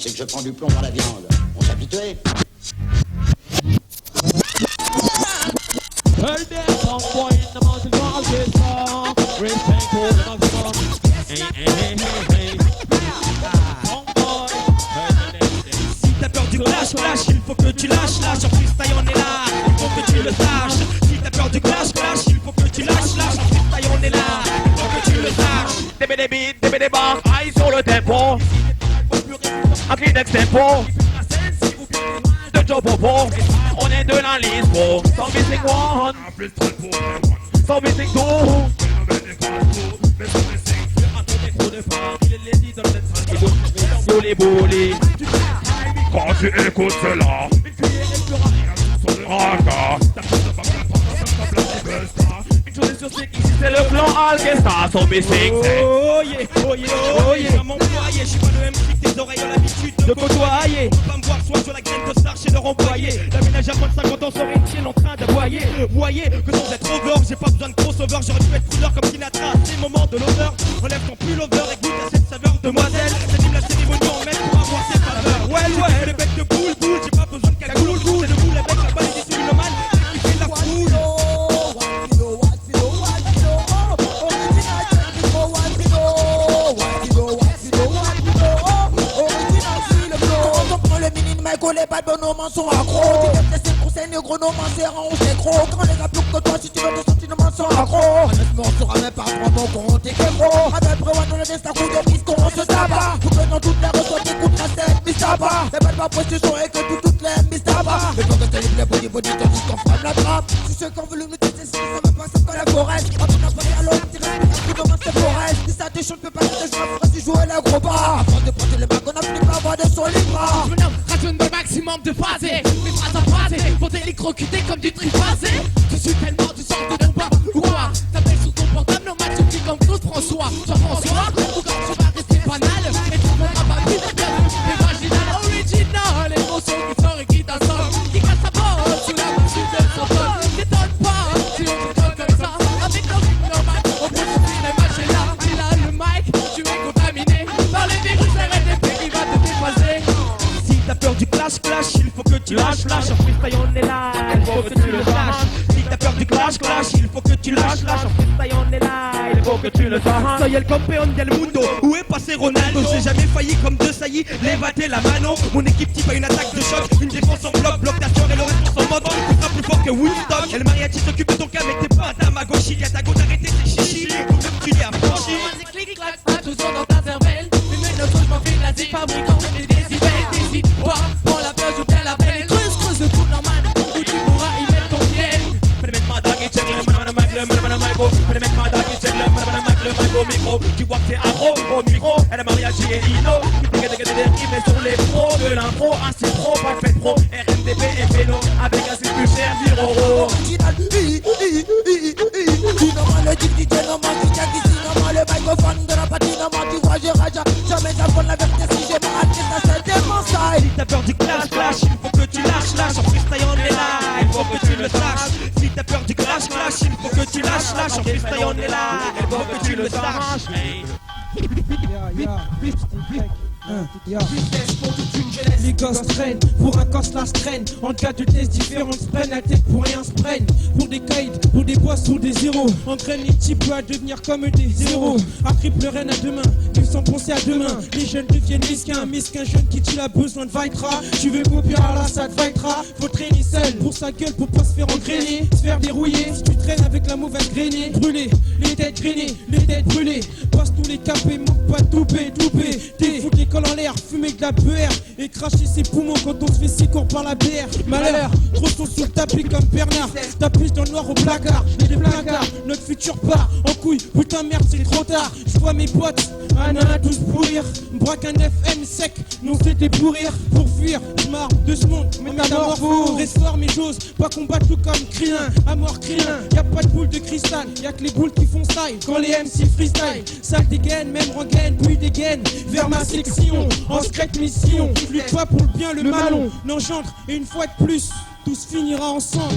C'est que je prends du plomb dans la viande. On s'habituait. Si t'as peur du clash, il faut que tu lâches. En freestyle on est là, il faut que tu le saches. Si t'as peur du clash, il faut que tu lâches. En freestyle on est là, il faut que tu le saches. Débé des beats, débé des bars, aïe sur le tempo. Un Kleenex tempo de Joe Bobo. On est de la liste pro. Sans missing one, sans missing two. Ici dans cette salle qui vaut les bolés. Quand tu écoutes cela, une cuillère et plus rien sur le raga. Ta chose de pas la porte, ça me place des buzz. Une journée sur c'est ici, c'est le clan Alkesta, son B6. Oh yeah, oh yeah, oh yeah. Maman employé, je suis pas le MC que tes oreilles ont l'habitude de côtoyer. Pas me voir soit sur la graine de star chez le renvoyer. La ménage à moins de 50 ans serait chill en train d'aboyer. Voyez que sans être over, j'ai pas besoin de crossover. J'aurais pu être couleur comme Sinatra, c'est le moment de l'honneur. Enlève ton pull over et goûte à cette saveur, demoiselle. J'anime la cérémonie en maître pour avoir ses faveurs. Ouais, les becs de boule, j'ai pas besoin de cagoule. C'est le boule avec la balle et des sous-nomades qui fait la foule. Les bad bonhommes sont accros. Tu viens tester pour ces négros, nos mains serrant, on s'écro. Quand les gars plus que toi, si tu veux te sentir, nos mains sont accros. Honnêtement, on sera même pas trois mots qu'on t'est gros. Avec Brewan, on a des stars, coup de risque, on se tabac. Pour que dans toutes les ressources, t'écoutes la scène, Mistaba. Les belles pas position et que toutes les Mistaba. Mais quand t'es libre, les body, tandis qu'on frappe la trappe. Tu sais qu'on veut le mettre, c'est ça va pas, c'est comme la forêt. Quand on a pas à l'autre, tu restes, tu commences tes forêts. Si ça te chante, peux pas te jouer, si jouer la gros bar. Avant de prendre le bac, on a fini par avoir des sols libres. Maximum de phasés, mes phrases en phrasées pour t'électrocuter comme du tripasé. Tu suis tellement du sang de ton pas ou quoi. T'appelles sur ton portable, nos matchs qui comme Claude François. Jean-François, ou quand tu vas rester banal. Et tu prendras pas plus de bien mais marginal, original. Émotion qui sort et qui t'assomme, qui casse sa porte sous la machine de son sol. T'étonnes pas, si on te donne comme ça. Avec le rythme normal, on peut se dire les matchs là. Et là le mic, tu es contaminé par les virus RNDP qui va te dépasser. T'as peur du clash, il faut que tu lâches, en freestyle on est là, il faut que tu le saches. Si t'as peur du clash, il faut que tu lâches, en freestyle on est là, il faut que tu le saches. Soy el campeón del mundo, où est passé Ronaldo? J'ai jamais failli comme deux saillies, l'évater la mano. Mon équipe type a une attaque de choc, une défense en bloc d'action et le reste pour son mode. Tu seras plus fort que Woodstock. Et le mariachi s'occupe de ton cas avec tes pointes à ma gauche. Il y a ta go d'arrêter tes chichis, ou même tu l'es affranchi. Clic, clac, toujours dans ta cervelle. Une autre, je m'en fais la fabricant des décibels. N'hésite pas, prends la place ou bien la peine. Creuse de tout normal, où tu pourras y mettre ton pied. Fais mettre ma dague et check le micro. Tu vois que t'es accro au micro. Elle a mariachi et Lino. Il met sur les pros de l'impro. Ainsi pro, pas de fête pro. RMDP et Péno. Avec un c'est plus cher, 10 euros. Original, normal, le type DJ, normal, qui tient ici, normal, le microphone de la patine, normal, tu vois, j'ai raja. Jamais j'apprends la vérité si j'ai pas hâte, ça c'est démonstrail. Si t'as peur du clash, il faut que tu lâches, en freestyle on est là, il faut que tu le saches. Si t'as peur du clash, il faut que tu lâches, en freestyle on est là, il faut que tu le saches. Les gosses traînent, pour un gosse là se traîne. En cas de tests différents se prennent la tête pour rien se prennent. Pour des kites, pour des boss ou des zéros. Entraîne les types à devenir comme des zéros. À triple reine à demain, ils sont pensés à demain. Les jeunes deviennent mesquins jeune qui tu a besoin de Vitra. Tu veux copier à la ça te Vitra. Faut traîner seul pour sa gueule pour pas se faire engrainer, se faire dérouiller. Si tu traînes avec la mauvaise grainée, brûlée, les têtes grainées, les têtes brûlées. Passe tous les capés, manque pas douper. T'es foutu les cols en l'air, fumer de la beurre et cracher ses poumons quand on se fait si court par la BR. Malheur, trop tôt sur le tapis comme Bernard. Tapis dans le noir au placard, les placards, notre futur part en couille. Putain merde c'est trop tard. Je vois mes potes, un à tous pourrir. M'braque un FM sec, non c'était pourrir. Pour fuir, j'marre de ce monde, métamorphose. Restore mes choses, pas combattre tout comme Krillin. À mort Krillin, y'a pas de boule de cristal, y'a que les boules qui font style. Quand les MC freestyle, sale dégaine, même rengaine, puis dégaine. Vers ma section, en secrète mission. Lutte pas pour le bien, le malon n'engendre. Et une fois de plus, tous finira ensemble.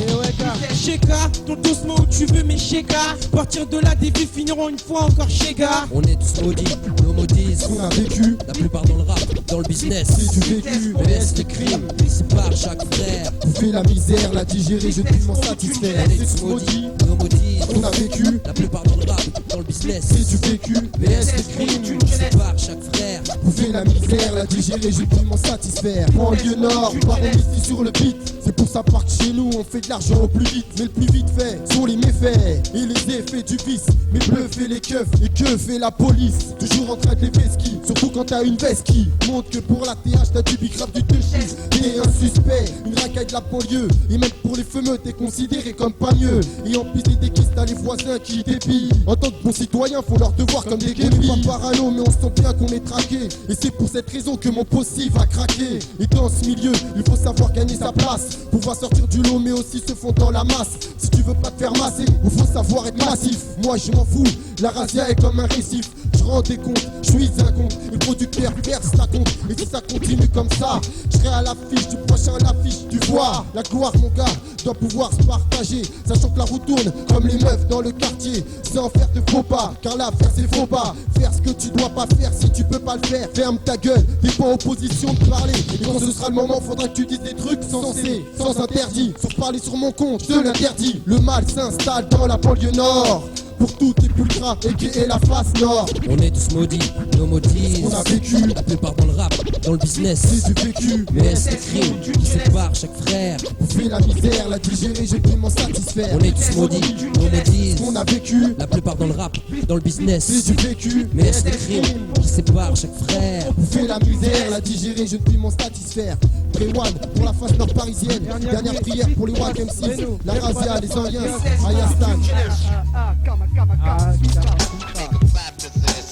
Sheka, ton doucement où tu veux, mais Sheka. Partir de là, des vies finiront une fois encore Sheka. On est tous maudits, nos maudits. On a vécu, la plupart dans le rap, dans le business. C'est du vécu, BS le crime, c'est par chaque frère. Bouffer la misère, la digérer, je puis m'en satisfaire. On est tous maudits, nos maudits. On a vécu, la plupart dans le rap, dans le business. C'est du vécu, BS le crime, c'est par chaque frère. Bouffer la misère, la digérer, je puis m'en satisfaire. Banlieue Nord, baron ici sur le beat. C'est pour ça part chez nous, on fait de l'argent au plus vite. Mais le plus vite fait sont les méfaits et les effets du vice. Mais bluff et les keufs, et que fait la police? Toujours en train de les pesquis, surtout quand t'as une veste qui montre que pour la TH t'as du bicrap du touchis. T'es un suspect, une racaille de la banlieue. Et même pour les fameux t'es considéré comme pas mieux. Et en plus les déquistes les voisins qui dépillent. En tant que bons citoyens, faut leur devoir comme des guérilles. On n'est pas parano, mais on sent bien qu'on est traqué. Et c'est pour cette raison que mon possible va craquer. Et dans ce milieu, il faut savoir gagner sa place. Pouvoir sortir du lot, mais aussi se fondre dans la masse. Si tu veux pas te faire masser, il faut savoir être massif. Moi je m'en fous, la razzia est comme un récif. Je rends des comptes, je suis un compte. Le producteur verse la compte. Et si ça continue comme ça, je serai à l'affiche du prochain l'affiche. Tu vois, la gloire mon gars doit pouvoir se partager. Sachant que la roue tourne comme les meufs dans le quartier. Sans faire de faux pas, car l'affaire c'est faux pas. Faire ce que tu dois pas faire si tu peux pas le faire. Ferme ta gueule, t'es pas en position de parler. Et quand ce sera le moment, faudra que tu dises des trucs sensés, sans interdit. Sauf parler sur mon compte, je te l'interdis. Le mal s'installe dans la banlieue nord. Pour tout tes pulcras et qui est la face nord. On est tous maudits, nos maudits. On a vécu, la plupart dans le rap, dans le business. C'est du vécu, mais c'est crime qui sépare chaque frère. Bouffer la misère, la digérer, je peux m'en satisfaire. On est tous maudits, nos maudits. On a vécu, la plupart dans le rap, dans le business. C'est du vécu, mais c'est crime qui sépare chaque frère. Bouffer la misère, la digérer, je ne puis m'en satisfaire. Pré-One pour la face nord parisienne. Dernière prière pour les Wack MC. La razzia, les Indiens, Ayastan.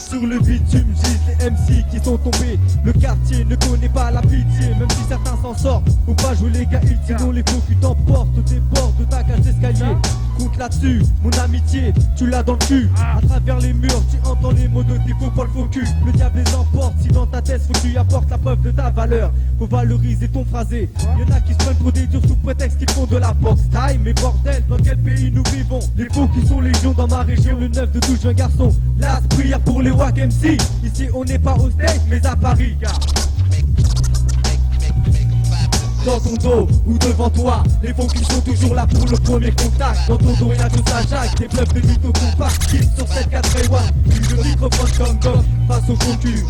Sur le bitume gisent les MC qui sont tombés. Le quartier ne connaît pas la pitié. Même si certains s'en sortent, faut pas jouer les gars, sinon les faux culs t'emportent tes portes de ta cage d'escalier. Compte là-dessus, mon amitié, tu l'as dans le cul. À travers les murs, tu entends les mots de tes faux pas le faux cul. Le diable les emporte, si dans ta tête faut que tu apportes la preuve de ta valeur. Faut valoriser ton phrasé. Y'en a qui se prennent pour des durs sous prétexte qu'ils font de la box time. Mais bordel, dans quel pays nous vivons? Les faux qui sont légion dans ma région. Le 9 de 12 jeunes garçons. Là, prière pour les Wack MC. Ici on n'est pas au States mais à Paris car dans ton dos ou devant toi, les faux qui sont toujours là pour le premier contact. Dans ton dos y'a que ça jaque, des bluffs de mytho compacts. Kill sur 7-4 One, le microphone comme gomme face au concu.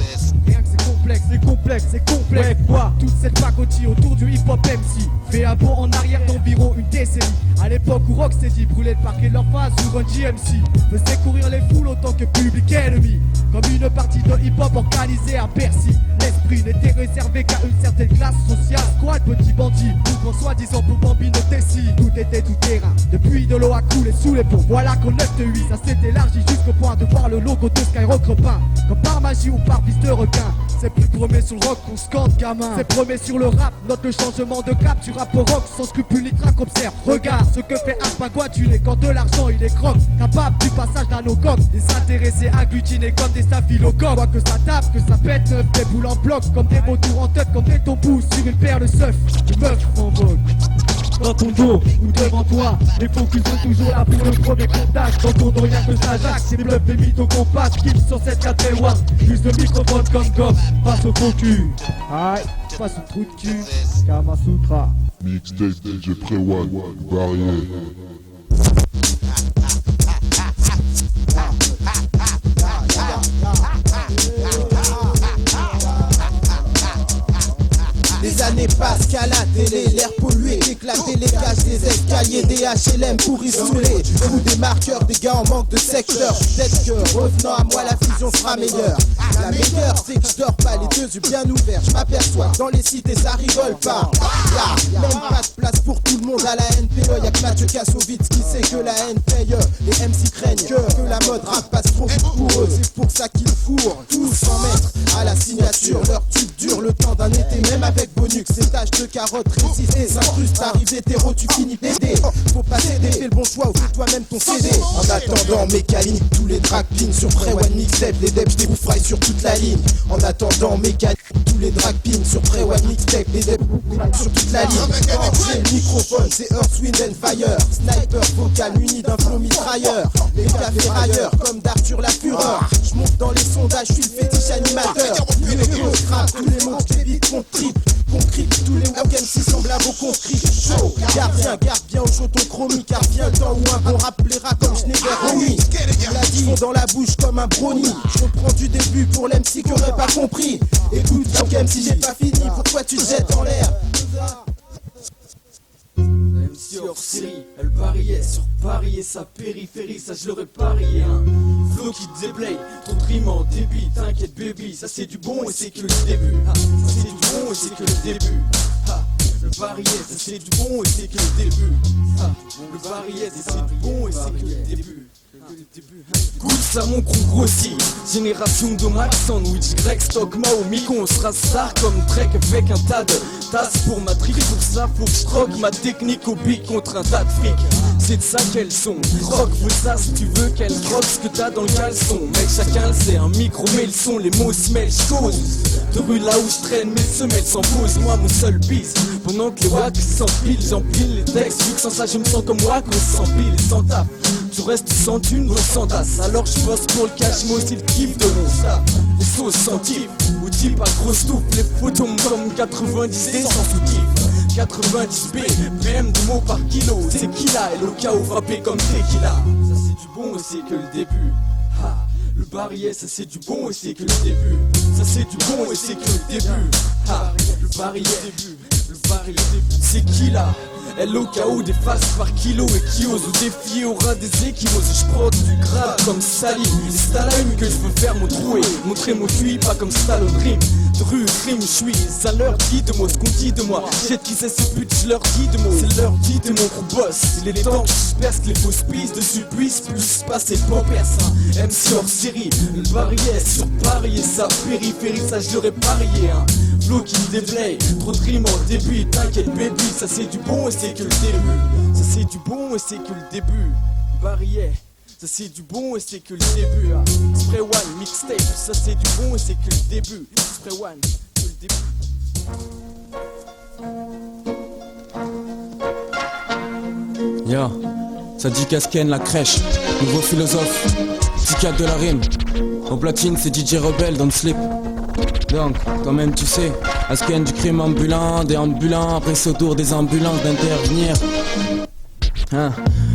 Rien que c'est complexe, c'est complexe, c'est complexe. Ouais, quoi, toute cette pacotille autour du hip-hop MC fait un bond en arrière d'environ une décennie. À l'époque où Rocksteady brûlait le parquet de leur face, ou Run GMC faisait courir les foules autant que Public Enemy. Comme une partie de hip-hop organisée à Bercy. L'esprit n'était réservé qu'à une certaine classe sociale. Squad, petit bandit, ou grand soi-disant pour Bambino Tessie. Tout était tout terrain, depuis de l'eau a coulé sous les ponts. Voilà qu'en 9-8, ça s'est élargi jusqu'au point de voir le logo de Skyrock repeint. Comme par magie ou par vis de requin. C'est plus premier sur le rock qu'on scande gamin. C'est premier sur le rap, note le changement de cap. Tu rap au rock sans scrupule ni trac, observe. Regarde ce que fait Aspagua, tu l'es quand de l'argent il est croque. Capable du passage d'un no-coq. Des intéressés agglutinés comme des staphylocoques. Quoi que ça tape, que ça pète, neuf des boules en bloc. Comme des vautours en tête, comme des tombous sur une paire de seufs. Une meuf en vogue. Dans ton dos ou devant toi, les faux qui sont toujours là pour le premier contact. Dans ton dos y'a que ça jaque, c'est des bluffs des mythos compacts. Kill sur 7-4 One, juste le microphone comme gomme. Face au faux cul. Aïe, face au trou de cul. Kamasutra. Mixtape DJ Pré-One, barrière. Les années passent qu'à la télé, l'air pollué, éclater les cages des escaliers, des HLM pour isoler. Ou des marqueurs, des gars en manque de secteur. Peut-être que revenant à moi la fusion sera meilleure. La meilleure c'est que je dors pas, les deux yeux bien ouverts. Je m'aperçois que dans les cités ça rigole pas. Y'a même pas de place pour tout le monde à la NPE. Y'a que Mathieu Kassovitz qui sait que la haine paye. Les MC craignent que la mode rap passe trop vite pour eux. C'est pour ça qu'ils fourrent tous sans mettre à la signature. Leur tube dure le temps d'un été, même avec Bonux, ces taches de carottes résistent et s'incrustent. Arrive hétéro, tu finis pédé. Faut pas céder, fais le bon choix ou fais toi-même ton CD. En attendant, mécanique, tous les drag pins sur Pré-One Mixtape. Les debs, je fry sur toute la ligne. En attendant, mécanique, tous les drag pins sur Pré-One Mixtape. Les debs, sur toute la ligne. J'ai le microphone, c'est Earth, Wind and Fire. Sniper vocal muni d'un flow mitrailleur. Les cafés railleurs, comme d'Arthur la Fureur. Je monte dans les sondages, je suis le fétiche animateur. Une grosse rap, tous les mots que j'évite qu'on triple. Qu'on cripe, tous les Wack MC semblent à vos conscrits. Chaud, garde bien au chaud ton chromie. Car vient le temps où un bon rap plaira comme Schneider Romy. On l'a dit, fond dans la bouche comme un brownie. Je reprends du début pour l'MC qui aurait pas compris. Écoute, Wack MC, j'ai pas fini, pourquoi tu te jettes en l'air? MC hors série, elle pariait sur Paris et sa périphérie, ça je l'aurais parié hein. Flow qui te déblaye, trop de rimes en débit, t'inquiète baby, ça c'est du bon et c'est que le début ça c'est du bon et c'est que le début Le barillet, ça c'est du bon et c'est que le début. Le barillet, c'est du bon et c'est que le début. Goûte ça mon crew grossit. Génération de Max, sandwich, grec, stock, Mao, Miko. On sera star comme Drake avec un tas de tasses pour ma trique. Pour ça faut que je troque ma technique au bic contre un tas de fric. C'est de ça qu'elles sont. Rock, faut ça si tu veux qu'elles rock ce que t'as dans le caleçon. Mec, chacun le sait, un micro mais le son, les mots se mêlent, j'cause. De rue là où je traîne, mes semelles s'en posent, moi mon seul bise. Pendant que les wacks s'empilent, j'empile les textes. Vu que sans ça je me sens comme wack, on s'empile et sans taf. Tu restes sans thune, non sans tasse. Alors je bosse pour le cash, moi aussi le kiff de mon staff. Les sauces sans kiff, ou type à grosse touffe. Les photos comme 90D sans sous-kiff. 90 B, PM de mots par kilo. C'est qui là, et le chaos frappé comme tequila. Ça c'est du bon et c'est que le début. Ha. Le barillet, ça c'est du bon et c'est que le début. Ça c'est du bon et c'est que le début. Ha. Le barillet, le barillet, c'est qui là? LOKO des faces par kilo et qui ose ou défier au ras des échymoses. Je prends du grade comme Sally. Et c'est à la une que je veux faire mon trou et montrer mon QI, pas comme Stallone Dream. De rue, crime, je suis, ça leur dit de moi ce qu'on dit de moi. J'ai qui c'est ces putes, je leur dis de mots. C'est leur dit de mon gros boss. Il est temps que je perce les fausses pistes de supplice. Plus passer pour personne. MC hors série, le barillet sur Paris et sa périphérie, ça je l'aurais parié. Flow qui me déblaye, trop de rimes en début. T'inquiète baby, ça c'est du bon et c'est que le début. Ça c'est du bon et c'est que le début. Barillet, ça c'est du bon et c'est que le début. Spray One, mixtape, ça c'est du bon et c'est que le début. Spray One, que le début. Yo, ça dit Casken la crèche, nouveau philosophe, psychiatre de la rime. Au platine c'est DJ Rebelle dans le slip. Donc, toi-même tu sais, Asken du crime ambulant, déambulant, presse autour des ambulances d'intervenir.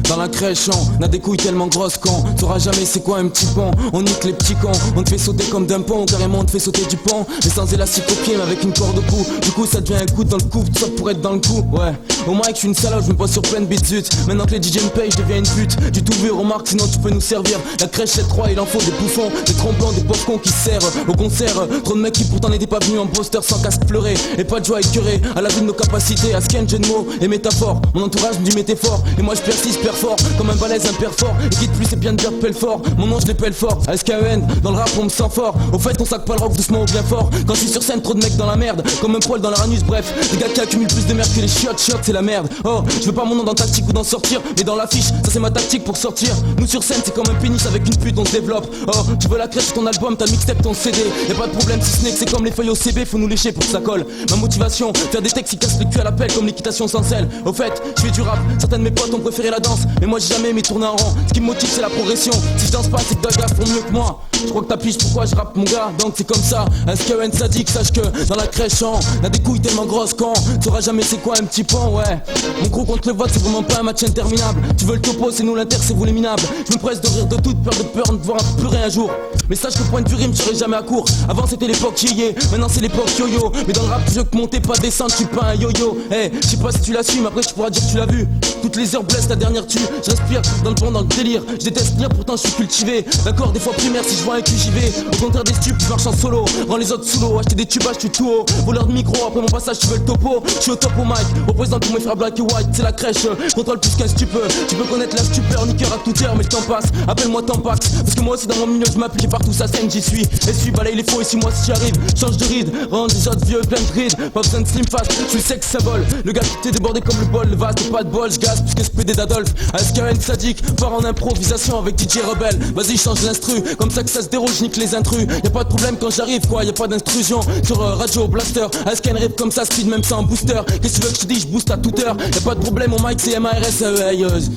Dans la crèche on a des couilles tellement grosses qu'on saura jamais c'est quoi un petit pont. On nique les petits cons, on te fait sauter comme d'un pont. Carrément on te fait sauter du pont, mais sans élastique au pied mais avec une corde au cou. Du coup ça devient un coup dans le cou, tout ça pour être dans le coup. Ouais, au mic je suis une salope, je me pose sur plein de beats zut. Maintenant que les DJ me payent je deviens une pute. Du tout vu remarque sinon tu peux nous servir. La crèche c'est 3 il en faut des bouffons, des tromblons, des pauvres cons qui se serrent au concert. Trop de mecs qui pourtant n'étaient pas venus en poster sans casque pleurer. Et pas de joie écœurée, à la vue de nos capacités. Asken jeu de mots et métaphores. Mon entourage me dit mais t'es fort. Et moi je persiste fort comme un balèze impère fort. Et quitte plus c'est bien de dire Pelfort. Mon nom je l'épelle fort, SKEN. Dans le rap on me sent fort. Au fait on sac pas le rock doucement ou bien fort. Quand je suis sur scène trop de mecs dans la merde, comme un poil dans leur anus. Bref, des gars qui accumulent plus de merde que les chiottes. Chiottes c'est la merde. Oh, je veux pas mon nom dans tactique ou d'en sortir, mais dans l'affiche, ça c'est ma tactique pour sortir. Nous sur scène c'est comme un pénis avec une pute on se développe. Oh, tu veux la crèche ton album, ta mixtape, ton CD. Y'a pas de problème si ce n'est que c'est comme les feuilles au CB, faut nous lécher pour que ça colle. Ma motivation, faire des textes qui cassent le cul à l'appel comme l'équitation sans sel. Au fait, je fais du rap, certains de mes potes ont préféré la danse, mais moi j'ai jamais aimé tourner en rond. Ce qui me motive c'est la progression. Si je danse pas c'est que d'autres gars font mieux que moi. Je crois que t'as pige pourquoi je rappe mon gars. Donc c'est comme ça, SKEN sadique, sache que dans la crèche on a des couilles tellement grosses qu'on saura jamais c'est quoi un petit pont, ouais. Mon gros contre le vote c'est vraiment pas un match interminable. Tu veux le topo c'est nous l'inter c'est vous les minables. Je me presse de rire de toute peur de devoir pleurer un jour. Mais sache que point de vue rime je serai jamais à court. Avant c'était l'époque yéyé, maintenant c'est l'époque yo-yo. Mais dans le rap tu veux que monter pas descendre, tu pas un yo-yo. Eh, je sais pas si tu l'as su mais après tu pourras dire que tu l'as vu. Toutes les heures blesse la dernière tue. Je respire dans le vent, dans le délire. Je déteste lire pourtant je suis cultivé. D'accord des fois primaire si je vois un cul j'y vais. Au contraire des stupes je marche en solo. Rends les autres sous l'eau, acheter des tubes je suis tout haut. Voleur de micro après mon passage tu veux le topo. Je suis au top au mic, représente pour mes frères black et white. C'est la crèche, contrôle plus qu'un stupeux. Tu peux connaître la stupeur, niqueur à toute heure mais je t'en passe. Appelle-moi Tampax, parce que moi aussi dans mon milieu je m'applique partout ça scène j'y suis. Essuie, balaye les faux et 6 mois si j'y arrive. Change de ride, rends les autres vieux plein de rides. Pas besoin de slim fast, je suis sexe symbole. Le gars qui t'est débordé comme le bol, le vase t'es pas de bol, je gaze plus que ce PD d'Adolphe. SKEN sadique, fort en improvisation avec DJ Rebelle. Vas-y change l'instru, comme ça que ça se déroule, je nique les intrus. Y'a pas de problème quand j'arrive quoi, y'a pas d'intrusion. Sur Radio Blaster, SKEN rip comme ça, speed même sans booster. Qu'est-ce que tu veux que je te dise, je booste à toute heure. Y'a pas de problème, mon mic c'est MARS,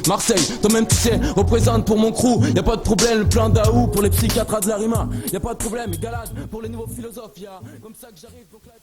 Marseille, toi-même tu sais, représente pour mon crew. Y'a pas de problème, le plan d'Aou pour les psychiatres de la rima. Y'a pas de problème, galade pour les nouveaux philosophes, y'a comme ça que j'arrive donc là.